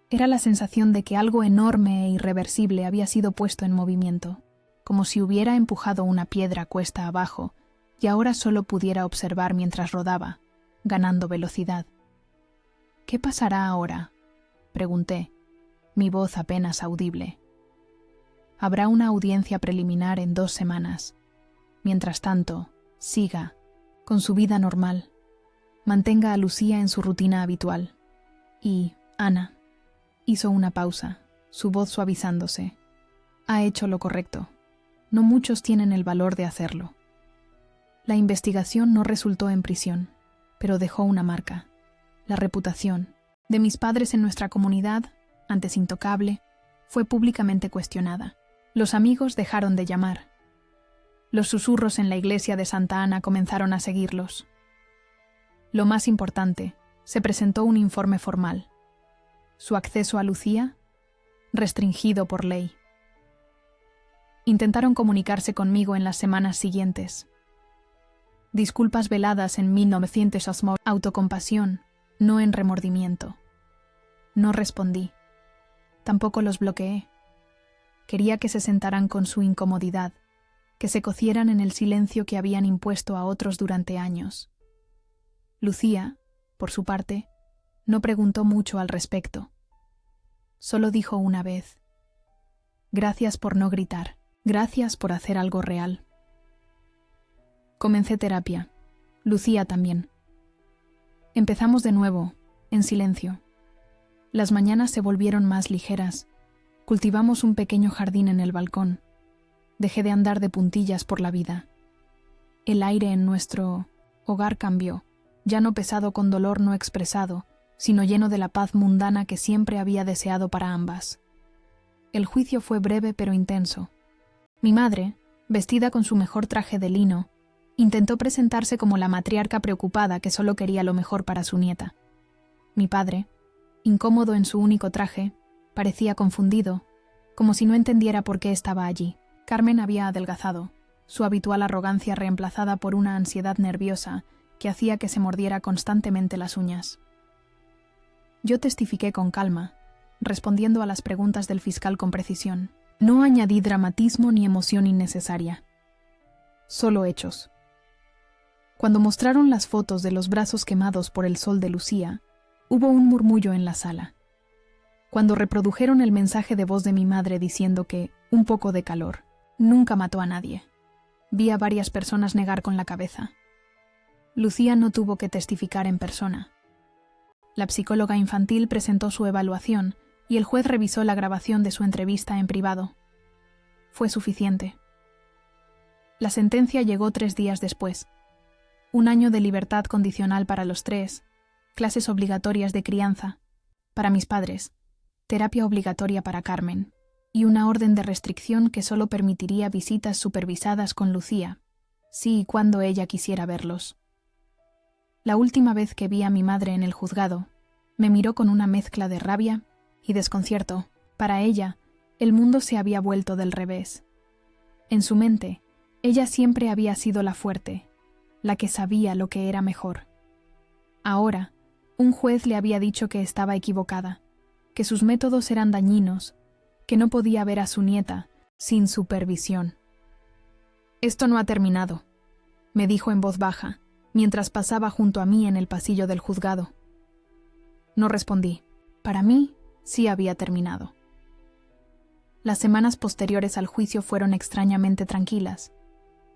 Era la sensación de que algo enorme e irreversible había sido puesto en movimiento, como si hubiera empujado una piedra cuesta abajo y ahora solo pudiera observar mientras rodaba, ganando velocidad. ¿Qué pasará ahora?, pregunté, mi voz apenas audible. Habrá una audiencia preliminar en 2 semanas. Mientras tanto, siga, con su vida normal. Mantenga a Lucía en su rutina habitual. Y, Ana, hizo una pausa, su voz suavizándose. Ha hecho lo correcto. No muchos tienen el valor de hacerlo. La investigación no resultó en prisión, pero dejó una marca. La reputación de mis padres en nuestra comunidad, antes intocable, fue públicamente cuestionada. Los amigos dejaron de llamar. Los susurros en la iglesia de Santa Ana comenzaron a seguirlos. Lo más importante, se presentó un informe formal. Su acceso a Lucía, restringido por ley. Intentaron comunicarse conmigo en las semanas siguientes. Disculpas veladas en 1900, autocompasión, no en remordimiento. No respondí. Tampoco los bloqueé. Quería que se sentaran con su incomodidad, que se cocieran en el silencio que habían impuesto a otros durante años. Lucía, por su parte, no preguntó mucho al respecto. Solo dijo una vez: «Gracias por no gritar, gracias por hacer algo real». Comencé terapia. Lucía también. Empezamos de nuevo, en silencio. Las mañanas se volvieron más ligeras. Cultivamos un pequeño jardín en el balcón. Dejé de andar de puntillas por la vida. El aire en nuestro hogar cambió, ya no pesado con dolor no expresado, sino lleno de la paz mundana que siempre había deseado para ambas. El juicio fue breve pero intenso. Mi madre, vestida con su mejor traje de lino, intentó presentarse como la matriarca preocupada que solo quería lo mejor para su nieta. Mi padre, incómodo en su único traje, parecía confundido, como si no entendiera por qué estaba allí. Carmen había adelgazado, su habitual arrogancia reemplazada por una ansiedad nerviosa que hacía que se mordiera constantemente las uñas. Yo testifiqué con calma, respondiendo a las preguntas del fiscal con precisión. No añadí dramatismo ni emoción innecesaria. Solo hechos. Cuando mostraron las fotos de los brazos quemados por el sol de Lucía, hubo un murmullo en la sala. Cuando reprodujeron el mensaje de voz de mi madre diciendo que un poco de calor nunca mató a nadie, vi a varias personas negar con la cabeza. Lucía no tuvo que testificar en persona. La psicóloga infantil presentó su evaluación y el juez revisó la grabación de su entrevista en privado. Fue suficiente. La sentencia llegó 3 días después. 1 año de libertad condicional para los 3, clases obligatorias de crianza para mis padres, terapia obligatoria para Carmen y una orden de restricción que solo permitiría visitas supervisadas con Lucía, si y cuando ella quisiera verlos. La última vez que vi a mi madre en el juzgado, me miró con una mezcla de rabia y desconcierto. Para ella, el mundo se había vuelto del revés. En su mente, ella siempre había sido la fuerte, la que sabía lo que era mejor. Ahora, un juez le había dicho que estaba equivocada, que sus métodos eran dañinos, que no podía ver a su nieta sin supervisión. «Esto no ha terminado», me dijo en voz baja, mientras pasaba junto a mí en el pasillo del juzgado. No respondí. Para mí, sí había terminado. Las semanas posteriores al juicio fueron extrañamente tranquilas.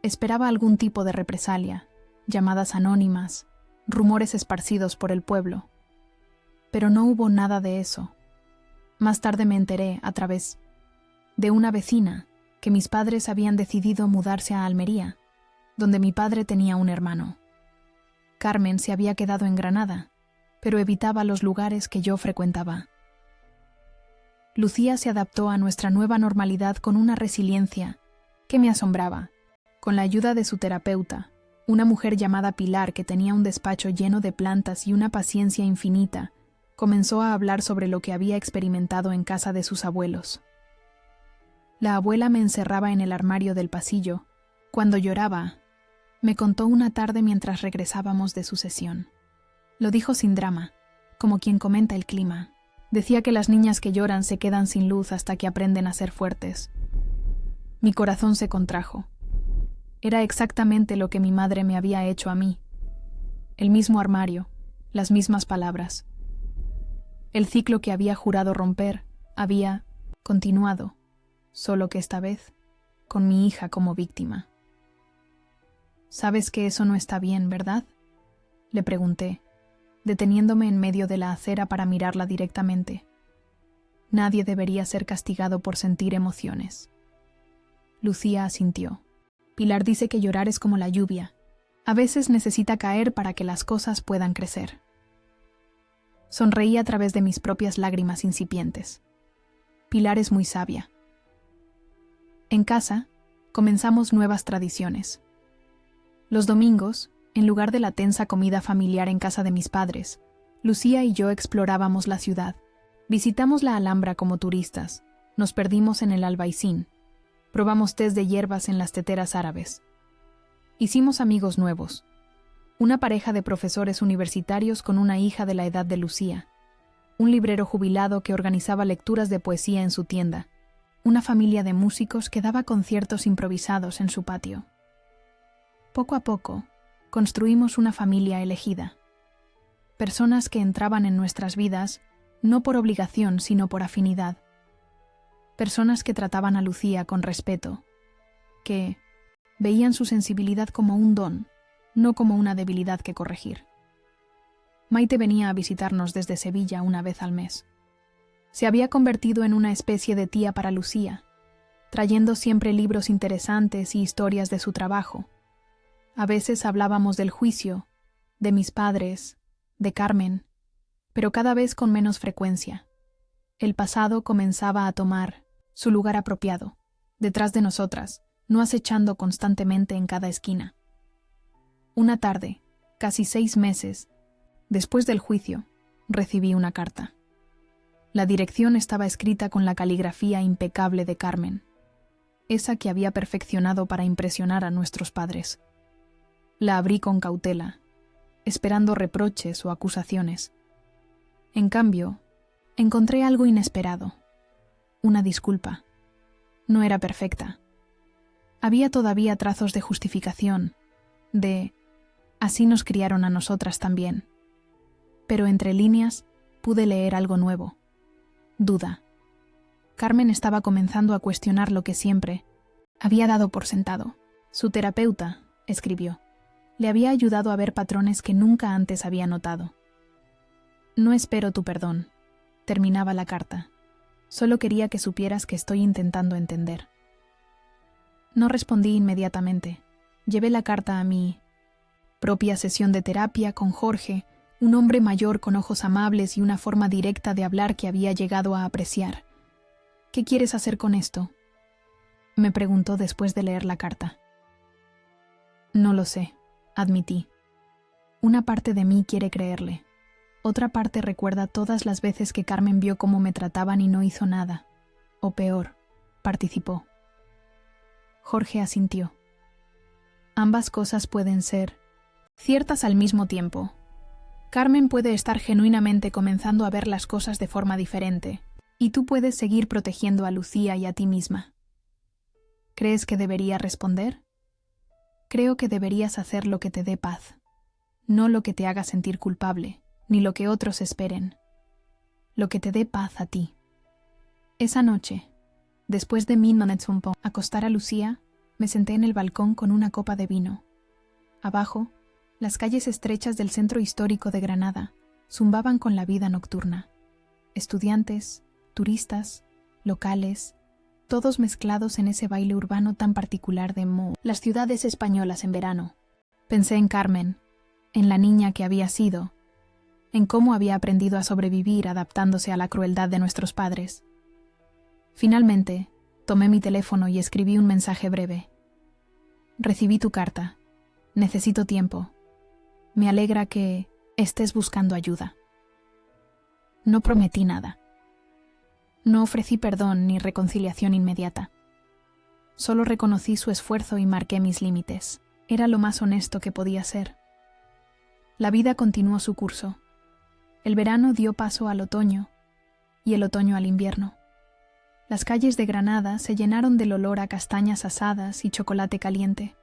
Esperaba algún tipo de represalia, llamadas anónimas, rumores esparcidos por el pueblo. Pero no hubo nada de eso. Más tarde me enteré, a través de una vecina, que mis padres habían decidido mudarse a Almería, donde mi padre tenía un hermano. Carmen se había quedado en Granada, pero evitaba los lugares que yo frecuentaba. Lucía se adaptó a nuestra nueva normalidad con una resiliencia que me asombraba. Con la ayuda de su terapeuta, una mujer llamada Pilar que tenía un despacho lleno de plantas y una paciencia infinita, comenzó a hablar sobre lo que había experimentado en casa de sus abuelos. La abuela me encerraba en el armario del pasillo. Cuando lloraba, me contó una tarde mientras regresábamos de su sesión. Lo dijo sin drama, como quien comenta el clima. Decía que las niñas que lloran se quedan sin luz hasta que aprenden a ser fuertes. Mi corazón se contrajo. Era exactamente lo que mi madre me había hecho a mí. El mismo armario, las mismas palabras. El ciclo que había jurado romper había continuado, solo que esta vez con mi hija como víctima. «Sabes que eso no está bien, ¿verdad?», le pregunté, deteniéndome en medio de la acera para mirarla directamente. Nadie debería ser castigado por sentir emociones. Lucía asintió. Pilar dice que llorar es como la lluvia. A veces necesita caer para que las cosas puedan crecer. Sonreí a través de mis propias lágrimas incipientes. Pilar es muy sabia. En casa, comenzamos nuevas tradiciones. Los domingos, en lugar de la tensa comida familiar en casa de mis padres, Lucía y yo explorábamos la ciudad. Visitamos la Alhambra como turistas, nos perdimos en el Albaicín, probamos tés de hierbas en las teteras árabes. Hicimos amigos nuevos. Una pareja de profesores universitarios con una hija de la edad de Lucía. Un librero jubilado que organizaba lecturas de poesía en su tienda. Una familia de músicos que daba conciertos improvisados en su patio. Poco a poco, construimos una familia elegida. Personas que entraban en nuestras vidas no por obligación, sino por afinidad. Personas que trataban a Lucía con respeto, que veían su sensibilidad como un don, no como una debilidad que corregir. Maite venía a visitarnos desde Sevilla una vez al mes. Se había convertido en una especie de tía para Lucía, trayendo siempre libros interesantes y historias de su trabajo. A veces hablábamos del juicio, de mis padres, de Carmen, pero cada vez con menos frecuencia. El pasado comenzaba a tomar su lugar apropiado, detrás de nosotras, no acechando constantemente en cada esquina. Una tarde, casi 6 meses, después del juicio, recibí una carta. La dirección estaba escrita con la caligrafía impecable de Carmen, esa que había perfeccionado para impresionar a nuestros padres. La abrí con cautela, esperando reproches o acusaciones. En cambio, encontré algo inesperado. Una disculpa. No era perfecta. Había todavía trazos de justificación, de «así nos criaron a nosotras también». Pero entre líneas pude leer algo nuevo. Duda. Carmen estaba comenzando a cuestionar lo que siempre había dado por sentado. Su terapeuta, escribió, le había ayudado a ver patrones que nunca antes había notado. «No espero tu perdón», terminaba la carta. «Solo quería que supieras que estoy intentando entender». No respondí inmediatamente. Llevé la carta a mi propia sesión de terapia con Jorge, un hombre mayor con ojos amables y una forma directa de hablar que había llegado a apreciar. «¿Qué quieres hacer con esto?», me preguntó después de leer la carta. «No lo sé», admití. Una parte de mí quiere creerle. Otra parte recuerda todas las veces que Carmen vio cómo me trataban y no hizo nada. O peor, participó. Jorge asintió. Ambas cosas pueden ser ciertas al mismo tiempo. Carmen puede estar genuinamente comenzando a ver las cosas de forma diferente, y tú puedes seguir protegiendo a Lucía y a ti misma. ¿Crees que debería responder? Creo que deberías hacer lo que te dé paz, no lo que te haga sentir culpable, ni lo que otros esperen. Lo que te dé paz a ti. Esa noche, después de acostar a Lucía, me senté en el balcón con una copa de vino. Abajo, las calles estrechas del centro histórico de Granada zumbaban con la vida nocturna. Estudiantes, turistas, locales, todos mezclados en ese baile urbano tan particular de las ciudades españolas en verano. Pensé en Carmen, en la niña que había sido, en cómo había aprendido a sobrevivir adaptándose a la crueldad de nuestros padres. Finalmente, tomé mi teléfono y escribí un mensaje breve. Recibí tu carta. Necesito tiempo. Me alegra que estés buscando ayuda. No prometí nada. No ofrecí perdón ni reconciliación inmediata. Solo reconocí su esfuerzo y marqué mis límites. Era lo más honesto que podía ser. La vida continuó su curso. El verano dio paso al otoño y el otoño al invierno. Las calles de Granada se llenaron del olor a castañas asadas y chocolate caliente.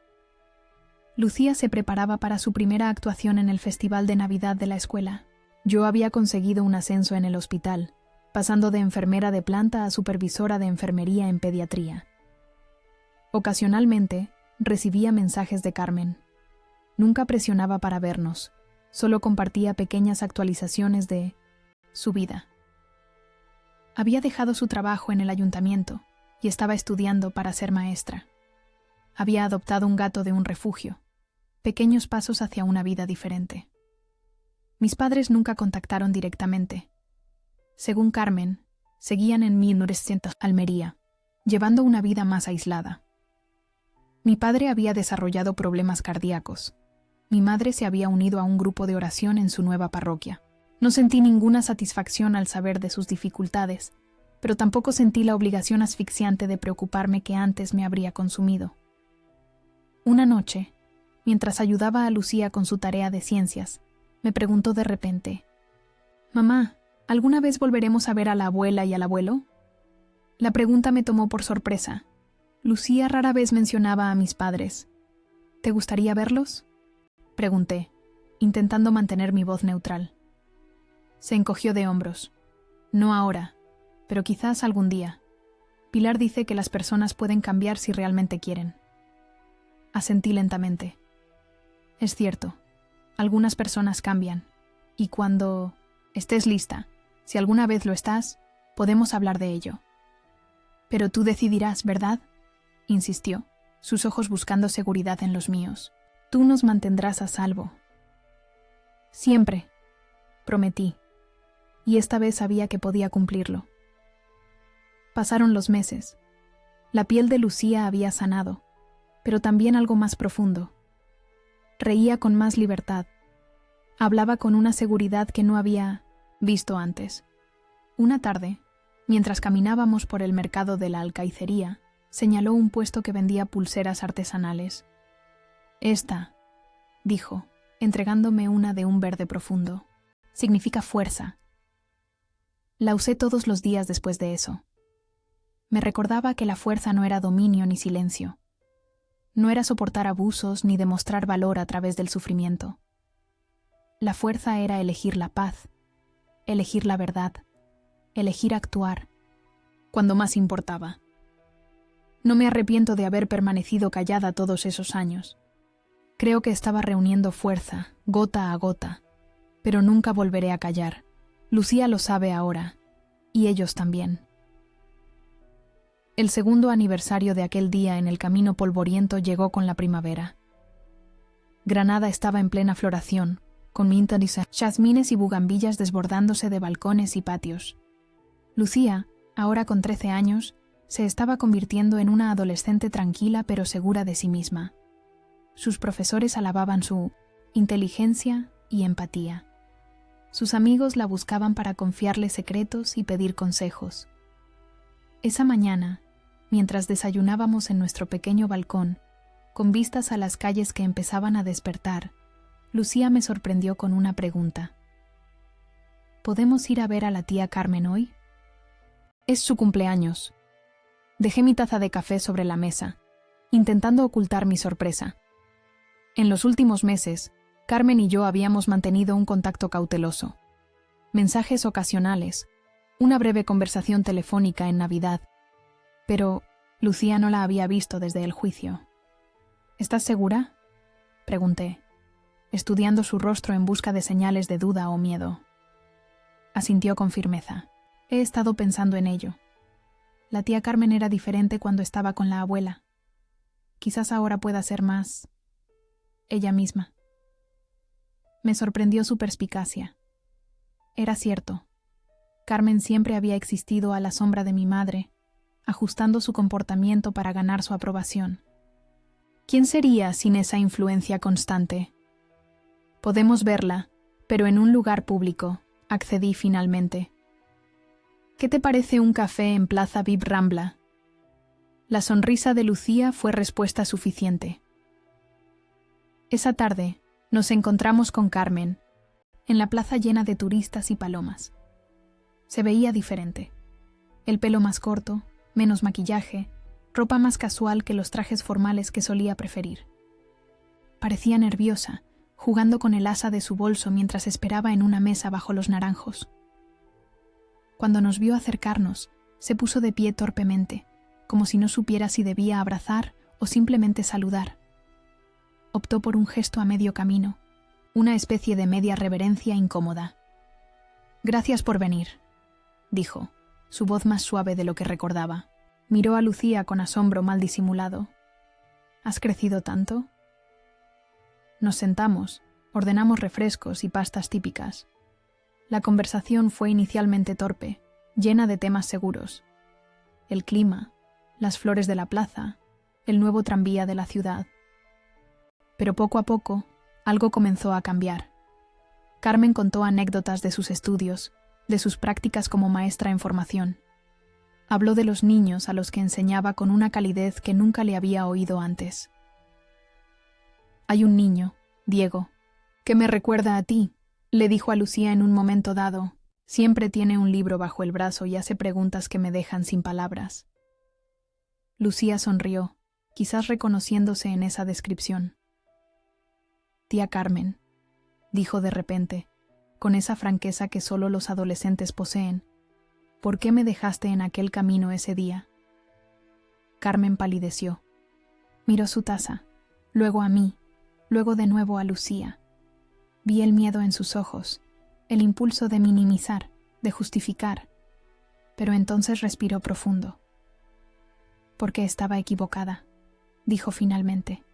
Lucía se preparaba para su primera actuación en el Festival de Navidad de la escuela. Yo había conseguido un ascenso en el hospital, pasando de enfermera de planta a supervisora de enfermería en pediatría. Ocasionalmente, recibía mensajes de Carmen. Nunca presionaba para vernos, solo compartía pequeñas actualizaciones de su vida. Había dejado su trabajo en el ayuntamiento y estaba estudiando para ser maestra. Había adoptado un gato de un refugio. Pequeños pasos hacia una vida diferente. Mis padres nunca contactaron directamente. Según Carmen, seguían en 1900 Almería, llevando una vida más aislada. Mi padre había desarrollado problemas cardíacos. Mi madre se había unido a un grupo de oración en su nueva parroquia. No sentí ninguna satisfacción al saber de sus dificultades, pero tampoco sentí la obligación asfixiante de preocuparme que antes me habría consumido. Una noche, mientras ayudaba a Lucía con su tarea de ciencias, me preguntó de repente: «Mamá, ¿alguna vez volveremos a ver a la abuela y al abuelo?». La pregunta me tomó por sorpresa. Lucía rara vez mencionaba a mis padres. «¿Te gustaría verlos?», pregunté, intentando mantener mi voz neutral. Se encogió de hombros. «No ahora, pero quizás algún día. Pilar dice que las personas pueden cambiar si realmente quieren». Asentí lentamente. Es cierto, algunas personas cambian, y cuando estés lista, si alguna vez lo estás, podemos hablar de ello. «Pero tú decidirás, ¿verdad?», insistió, sus ojos buscando seguridad en los míos. «Tú nos mantendrás a salvo». «Siempre», prometí, y esta vez sabía que podía cumplirlo. Pasaron los meses. La piel de Lucía había sanado, pero también algo más profundo. Reía con más libertad. Hablaba con una seguridad que no había visto antes. Una tarde, mientras caminábamos por el mercado de la Alcaicería, señaló un puesto que vendía pulseras artesanales. «Esta», dijo, entregándome una de un verde profundo, «significa fuerza». La usé todos los días después de eso. Me recordaba que la fuerza no era dominio ni silencio. No era soportar abusos ni demostrar valor a través del sufrimiento. La fuerza era elegir la paz, elegir la verdad, elegir actuar, cuando más importaba. No me arrepiento de haber permanecido callada todos esos años. Creo que estaba reuniendo fuerza, gota a gota, pero nunca volveré a callar. Lucía lo sabe ahora, y ellos también. El segundo aniversario de aquel día en el camino polvoriento llegó con la primavera. Granada estaba en plena floración, con mintas, jazmines y bugambillas desbordándose de balcones y patios. Lucía, ahora con 13 años, se estaba convirtiendo en una adolescente tranquila pero segura de sí misma. Sus profesores alababan su inteligencia y empatía. Sus amigos la buscaban para confiarle secretos y pedir consejos. Esa mañana, mientras desayunábamos en nuestro pequeño balcón, con vistas a las calles que empezaban a despertar, Lucía me sorprendió con una pregunta. ¿Podemos ir a ver a la tía Carmen hoy? Es su cumpleaños. Dejé mi taza de café sobre la mesa, intentando ocultar mi sorpresa. En los últimos meses, Carmen y yo habíamos mantenido un contacto cauteloso. Mensajes ocasionales, una breve conversación telefónica en Navidad. Pero Lucía no la había visto desde el juicio. ¿Estás segura?, pregunté, estudiando su rostro en busca de señales de duda o miedo. Asintió con firmeza. He estado pensando en ello. La tía Carmen era diferente cuando estaba con la abuela. Quizás ahora pueda ser más ella misma. Me sorprendió su perspicacia. Era cierto. Carmen siempre había existido a la sombra de mi madre, ajustando su comportamiento para ganar su aprobación. ¿Quién sería sin esa influencia constante? Podemos verla, pero en un lugar público, accedí finalmente. ¿Qué te parece un café en Plaza Vip Rambla? La sonrisa de Lucía fue respuesta suficiente. Esa tarde nos encontramos con Carmen, en la plaza llena de turistas y palomas. Se veía diferente. El pelo más corto, menos maquillaje, ropa más casual que los trajes formales que solía preferir. Parecía nerviosa, jugando con el asa de su bolso mientras esperaba en una mesa bajo los naranjos. Cuando nos vio acercarnos, se puso de pie torpemente, como si no supiera si debía abrazar o simplemente saludar. Optó por un gesto a medio camino, una especie de media reverencia incómoda. «Gracias por venir», dijo, su voz más suave de lo que recordaba. Miró a Lucía con asombro mal disimulado. «¿Has crecido tanto?» Nos sentamos, ordenamos refrescos y pastas típicas. La conversación fue inicialmente torpe, llena de temas seguros. El clima, las flores de la plaza, el nuevo tranvía de la ciudad. Pero poco a poco, algo comenzó a cambiar. Carmen contó anécdotas de sus estudios, de sus prácticas como maestra en formación. Habló de los niños a los que enseñaba con una calidez que nunca le había oído antes. «Hay un niño, Diego, que me recuerda a ti», le dijo a Lucía en un momento dado. «Siempre tiene un libro bajo el brazo y hace preguntas que me dejan sin palabras». Lucía sonrió, quizás reconociéndose en esa descripción. «Tía Carmen», dijo de repente, con esa franqueza que solo los adolescentes poseen, «¿por qué me dejaste en aquel camino ese día?» Carmen palideció. Miró su taza, luego a mí, luego de nuevo a Lucía. Vi el miedo en sus ojos, el impulso de minimizar, de justificar, pero entonces respiró profundo. «Porque estaba equivocada», dijo finalmente.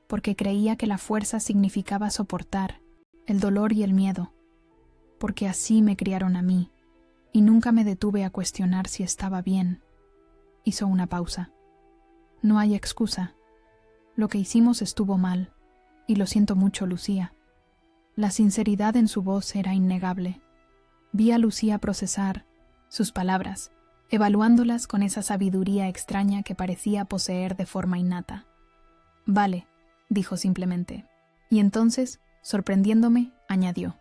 «Porque creía que la fuerza significaba soportar el dolor y el miedo, porque así me criaron a mí, y nunca me detuve a cuestionar si estaba bien». Hizo una pausa. «No hay excusa. Lo que hicimos estuvo mal, y lo siento mucho, Lucía». La sinceridad en su voz era innegable. Vi a Lucía procesar sus palabras, evaluándolas con esa sabiduría extraña que parecía poseer de forma innata. «Vale», dijo simplemente. Y entonces, sorprendiéndome, añadió: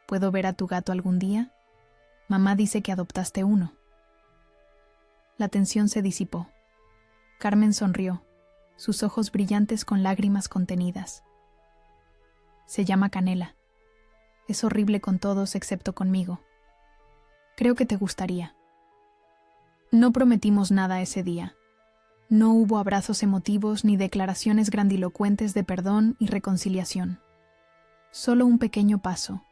«¿Puedo ver a tu gato algún día? Mamá dice que adoptaste uno». La tensión se disipó. Carmen sonrió, sus ojos brillantes con lágrimas contenidas. «Se llama Canela. Es horrible con todos excepto conmigo. Creo que te gustaría». No prometimos nada ese día. No hubo abrazos emotivos ni declaraciones grandilocuentes de perdón y reconciliación. Solo un pequeño paso,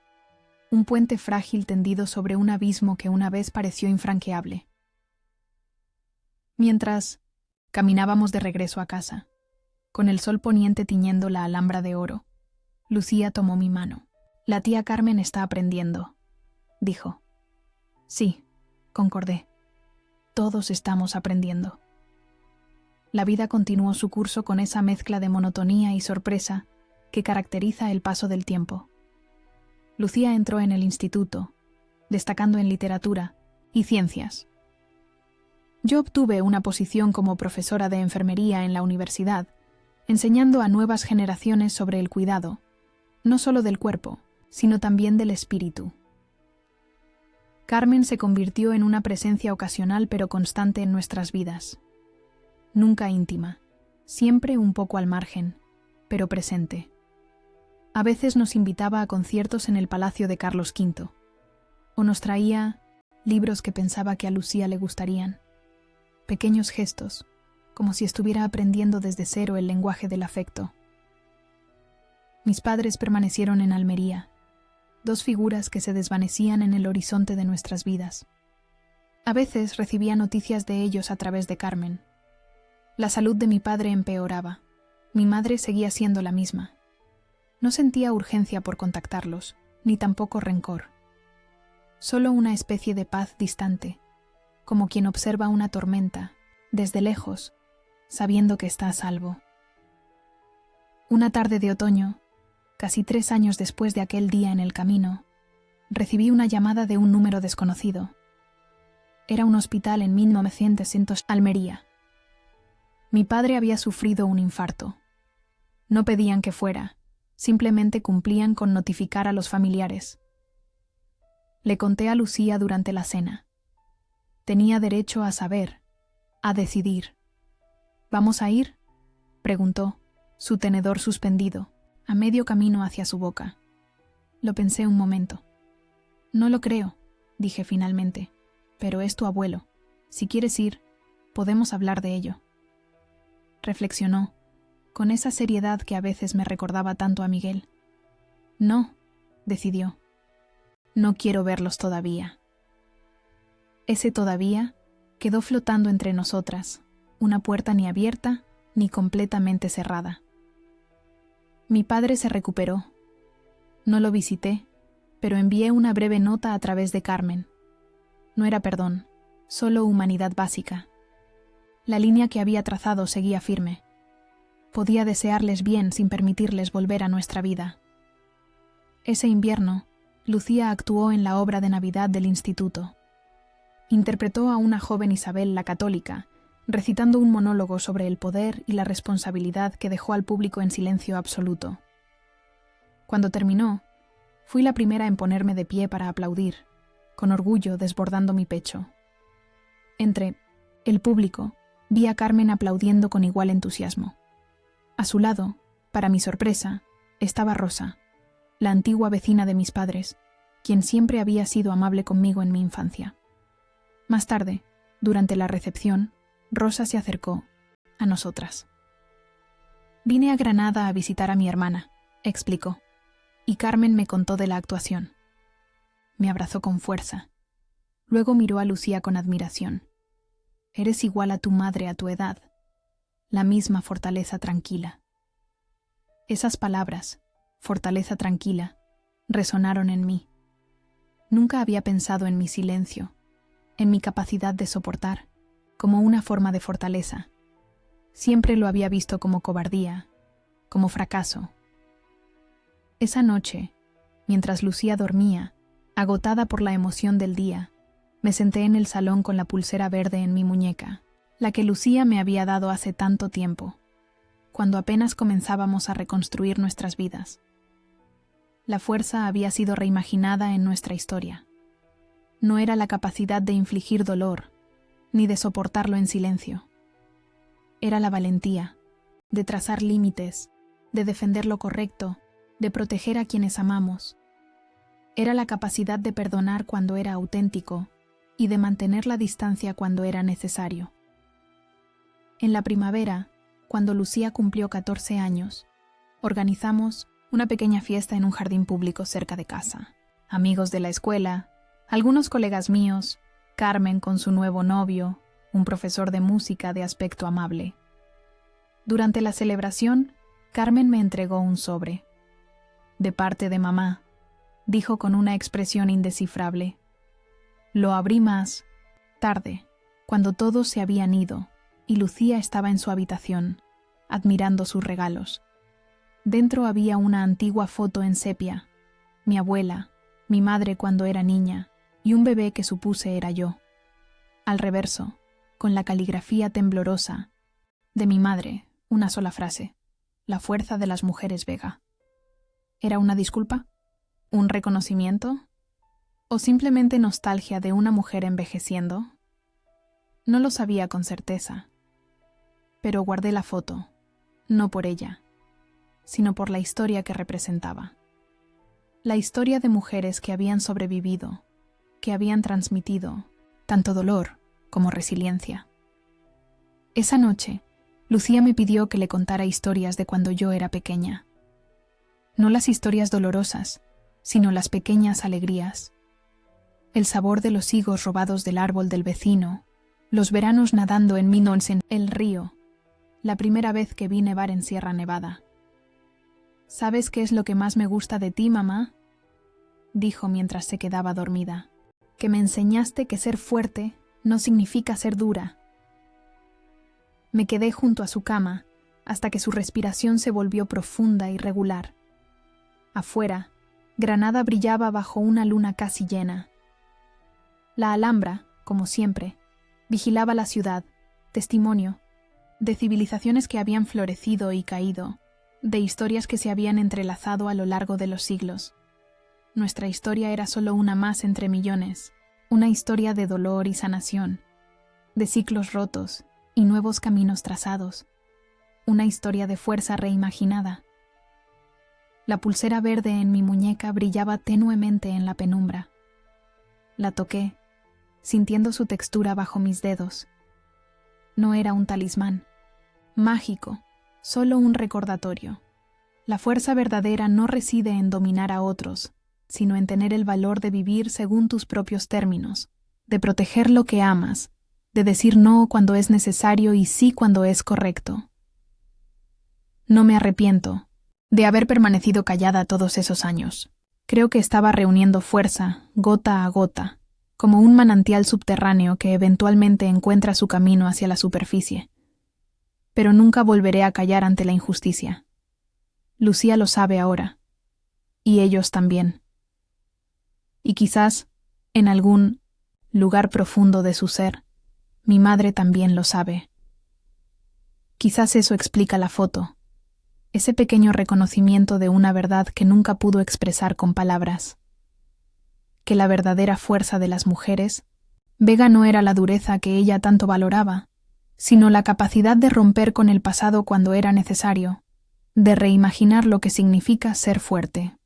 un puente frágil tendido sobre un abismo que una vez pareció infranqueable. Mientras caminábamos de regreso a casa, con el sol poniente tiñendo la Alhambra de oro, Lucía tomó mi mano. «La tía Carmen está aprendiendo», dijo. «Sí», concordé. «Todos estamos aprendiendo». La vida continuó su curso con esa mezcla de monotonía y sorpresa que caracteriza el paso del tiempo. Lucía entró en el instituto, destacando en literatura y ciencias. Yo obtuve una posición como profesora de enfermería en la universidad, enseñando a nuevas generaciones sobre el cuidado, no solo del cuerpo, sino también del espíritu. Carmen se convirtió en una presencia ocasional pero constante en nuestras vidas. Nunca íntima, siempre un poco al margen, pero presente. A veces nos invitaba a conciertos en el Palacio de Carlos V, o nos traía libros que pensaba que a Lucía le gustarían. Pequeños gestos, como si estuviera aprendiendo desde cero el lenguaje del afecto. Mis padres permanecieron en Almería, dos figuras que se desvanecían en el horizonte de nuestras vidas. A veces recibía noticias de ellos a través de Carmen. La salud de mi padre empeoraba. Mi madre seguía siendo la misma. No sentía urgencia por contactarlos, ni tampoco rencor. Solo una especie de paz distante, como quien observa una tormenta, desde lejos, sabiendo que está a salvo. Una tarde de otoño, casi 3 años después de aquel día en el camino, recibí una llamada de un número desconocido. Era un hospital en 1900, Almería. Mi padre había sufrido un infarto. No pedían que fuera, simplemente cumplían con notificar a los familiares. Le conté a Lucía durante la cena. Tenía derecho a saber, a decidir. ¿Vamos a ir?, preguntó, su tenedor suspendido, a medio camino hacia su boca. Lo pensé un momento. No lo creo, dije finalmente, pero es tu abuelo. Si quieres ir, podemos hablar de ello. Reflexionó, con esa seriedad que a veces me recordaba tanto a Miguel. No, decidió. No quiero verlos todavía. Ese todavía quedó flotando entre nosotras, una puerta ni abierta ni completamente cerrada. Mi padre se recuperó. No lo visité, pero envié una breve nota a través de Carmen. No era perdón, solo humanidad básica. La línea que había trazado seguía firme. Podía desearles bien sin permitirles volver a nuestra vida. Ese invierno, Lucía actuó en la obra de Navidad del instituto. Interpretó a una joven Isabel la Católica, recitando un monólogo sobre el poder y la responsabilidad que dejó al público en silencio absoluto. Cuando terminó, fui la primera en ponerme de pie para aplaudir, con orgullo desbordando mi pecho. Entre el público, vi a Carmen aplaudiendo con igual entusiasmo. A su lado, para mi sorpresa, estaba Rosa, la antigua vecina de mis padres, quien siempre había sido amable conmigo en mi infancia. Más tarde, durante la recepción, Rosa se acercó a nosotras. «Vine a Granada a visitar a mi hermana», explicó, y Carmen me contó de la actuación. Me abrazó con fuerza. Luego miró a Lucía con admiración. «Eres igual a tu madre a tu edad. La misma fortaleza tranquila». Esas palabras, fortaleza tranquila, resonaron en mí. Nunca había pensado en mi silencio, en mi capacidad de soportar, como una forma de fortaleza. Siempre lo había visto como cobardía, como fracaso. Esa noche, mientras Lucía dormía, agotada por la emoción del día, me senté en el salón con la pulsera verde en mi muñeca, la que Lucía me había dado hace tanto tiempo, cuando apenas comenzábamos a reconstruir nuestras vidas. La fuerza había sido reimaginada en nuestra historia. No era la capacidad de infligir dolor, ni de soportarlo en silencio. Era la valentía, de trazar límites, de defender lo correcto, de proteger a quienes amamos. Era la capacidad de perdonar cuando era auténtico y de mantener la distancia cuando era necesario. En la primavera, cuando Lucía cumplió 14 años, organizamos una pequeña fiesta en un jardín público cerca de casa. Amigos de la escuela, algunos colegas míos, Carmen con su nuevo novio, un profesor de música de aspecto amable. Durante la celebración, Carmen me entregó un sobre. «De parte de mamá», dijo con una expresión indescifrable. Lo abrí más tarde, cuando todos se habían ido y Lucía estaba en su habitación, admirando sus regalos. Dentro había una antigua foto en sepia, mi abuela, mi madre cuando era niña, y un bebé que supuse era yo. Al reverso, con la caligrafía temblorosa, de mi madre, una sola frase: «La fuerza de las mujeres Vega». ¿Era una disculpa? ¿Un reconocimiento? ¿O simplemente nostalgia de una mujer envejeciendo? No lo sabía con certeza. Pero guardé la foto, no por ella, sino por la historia que representaba. La historia de mujeres que habían sobrevivido, que habían transmitido tanto dolor como resiliencia. Esa noche, Lucía me pidió que le contara historias de cuando yo era pequeña. No las historias dolorosas, sino las pequeñas alegrías. el sabor de los higos robados del árbol del vecino, los veranos nadando en en el río, la primera vez que vi nevar en Sierra Nevada. ¿Sabes qué es lo que más me gusta de ti, mamá?, dijo mientras se quedaba dormida. Que me enseñaste que ser fuerte no significa ser dura. Me quedé junto a su cama hasta que su respiración se volvió profunda y regular. Afuera, Granada brillaba bajo una luna casi llena. La Alhambra, como siempre, vigilaba la ciudad, testimonio de civilizaciones que habían florecido y caído, de historias que se habían entrelazado a lo largo de los siglos. Nuestra historia era solo una más entre millones, una historia de dolor y sanación, de ciclos rotos y nuevos caminos trazados, una historia de fuerza reimaginada. La pulsera verde en mi muñeca brillaba tenuemente en la penumbra. La toqué, sintiendo su textura bajo mis dedos. No era un talismán mágico, solo un recordatorio. La fuerza verdadera no reside en dominar a otros, sino en tener el valor de vivir según tus propios términos, de proteger lo que amas, de decir no cuando es necesario y sí cuando es correcto. No me arrepiento de haber permanecido callada todos esos años. Creo que estaba reuniendo fuerza, gota a gota, como un manantial subterráneo que eventualmente encuentra su camino hacia la superficie. Pero nunca volveré a callar ante la injusticia. Lucía lo sabe ahora, y ellos también. Y quizás, en algún lugar profundo de su ser, mi madre también lo sabe. Quizás eso explica la foto, ese pequeño reconocimiento de una verdad que nunca pudo expresar con palabras. Que la verdadera fuerza de las mujeres, Vega, no era la dureza que ella tanto valoraba, sino la capacidad de romper con el pasado cuando era necesario, de reimaginar lo que significa ser fuerte.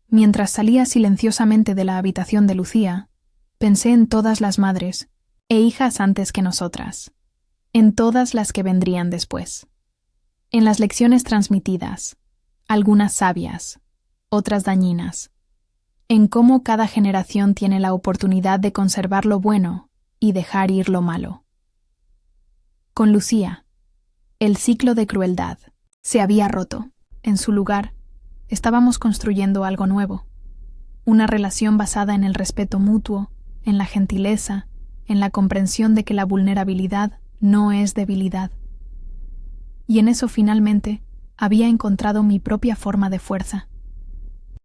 Mientras salía silenciosamente de la habitación de Lucía, pensé en todas las madres e hijas antes que nosotras, en todas las que vendrían después, en las lecciones transmitidas, algunas sabias, otras dañinas, en cómo cada generación tiene la oportunidad de conservar lo bueno y dejar ir lo malo. Con Lucía, el ciclo de crueldad se había roto. En su lugar, estábamos construyendo algo nuevo, una relación basada en el respeto mutuo, en la gentileza, en la comprensión de que la vulnerabilidad no es debilidad. Y en eso finalmente había encontrado mi propia forma de fuerza.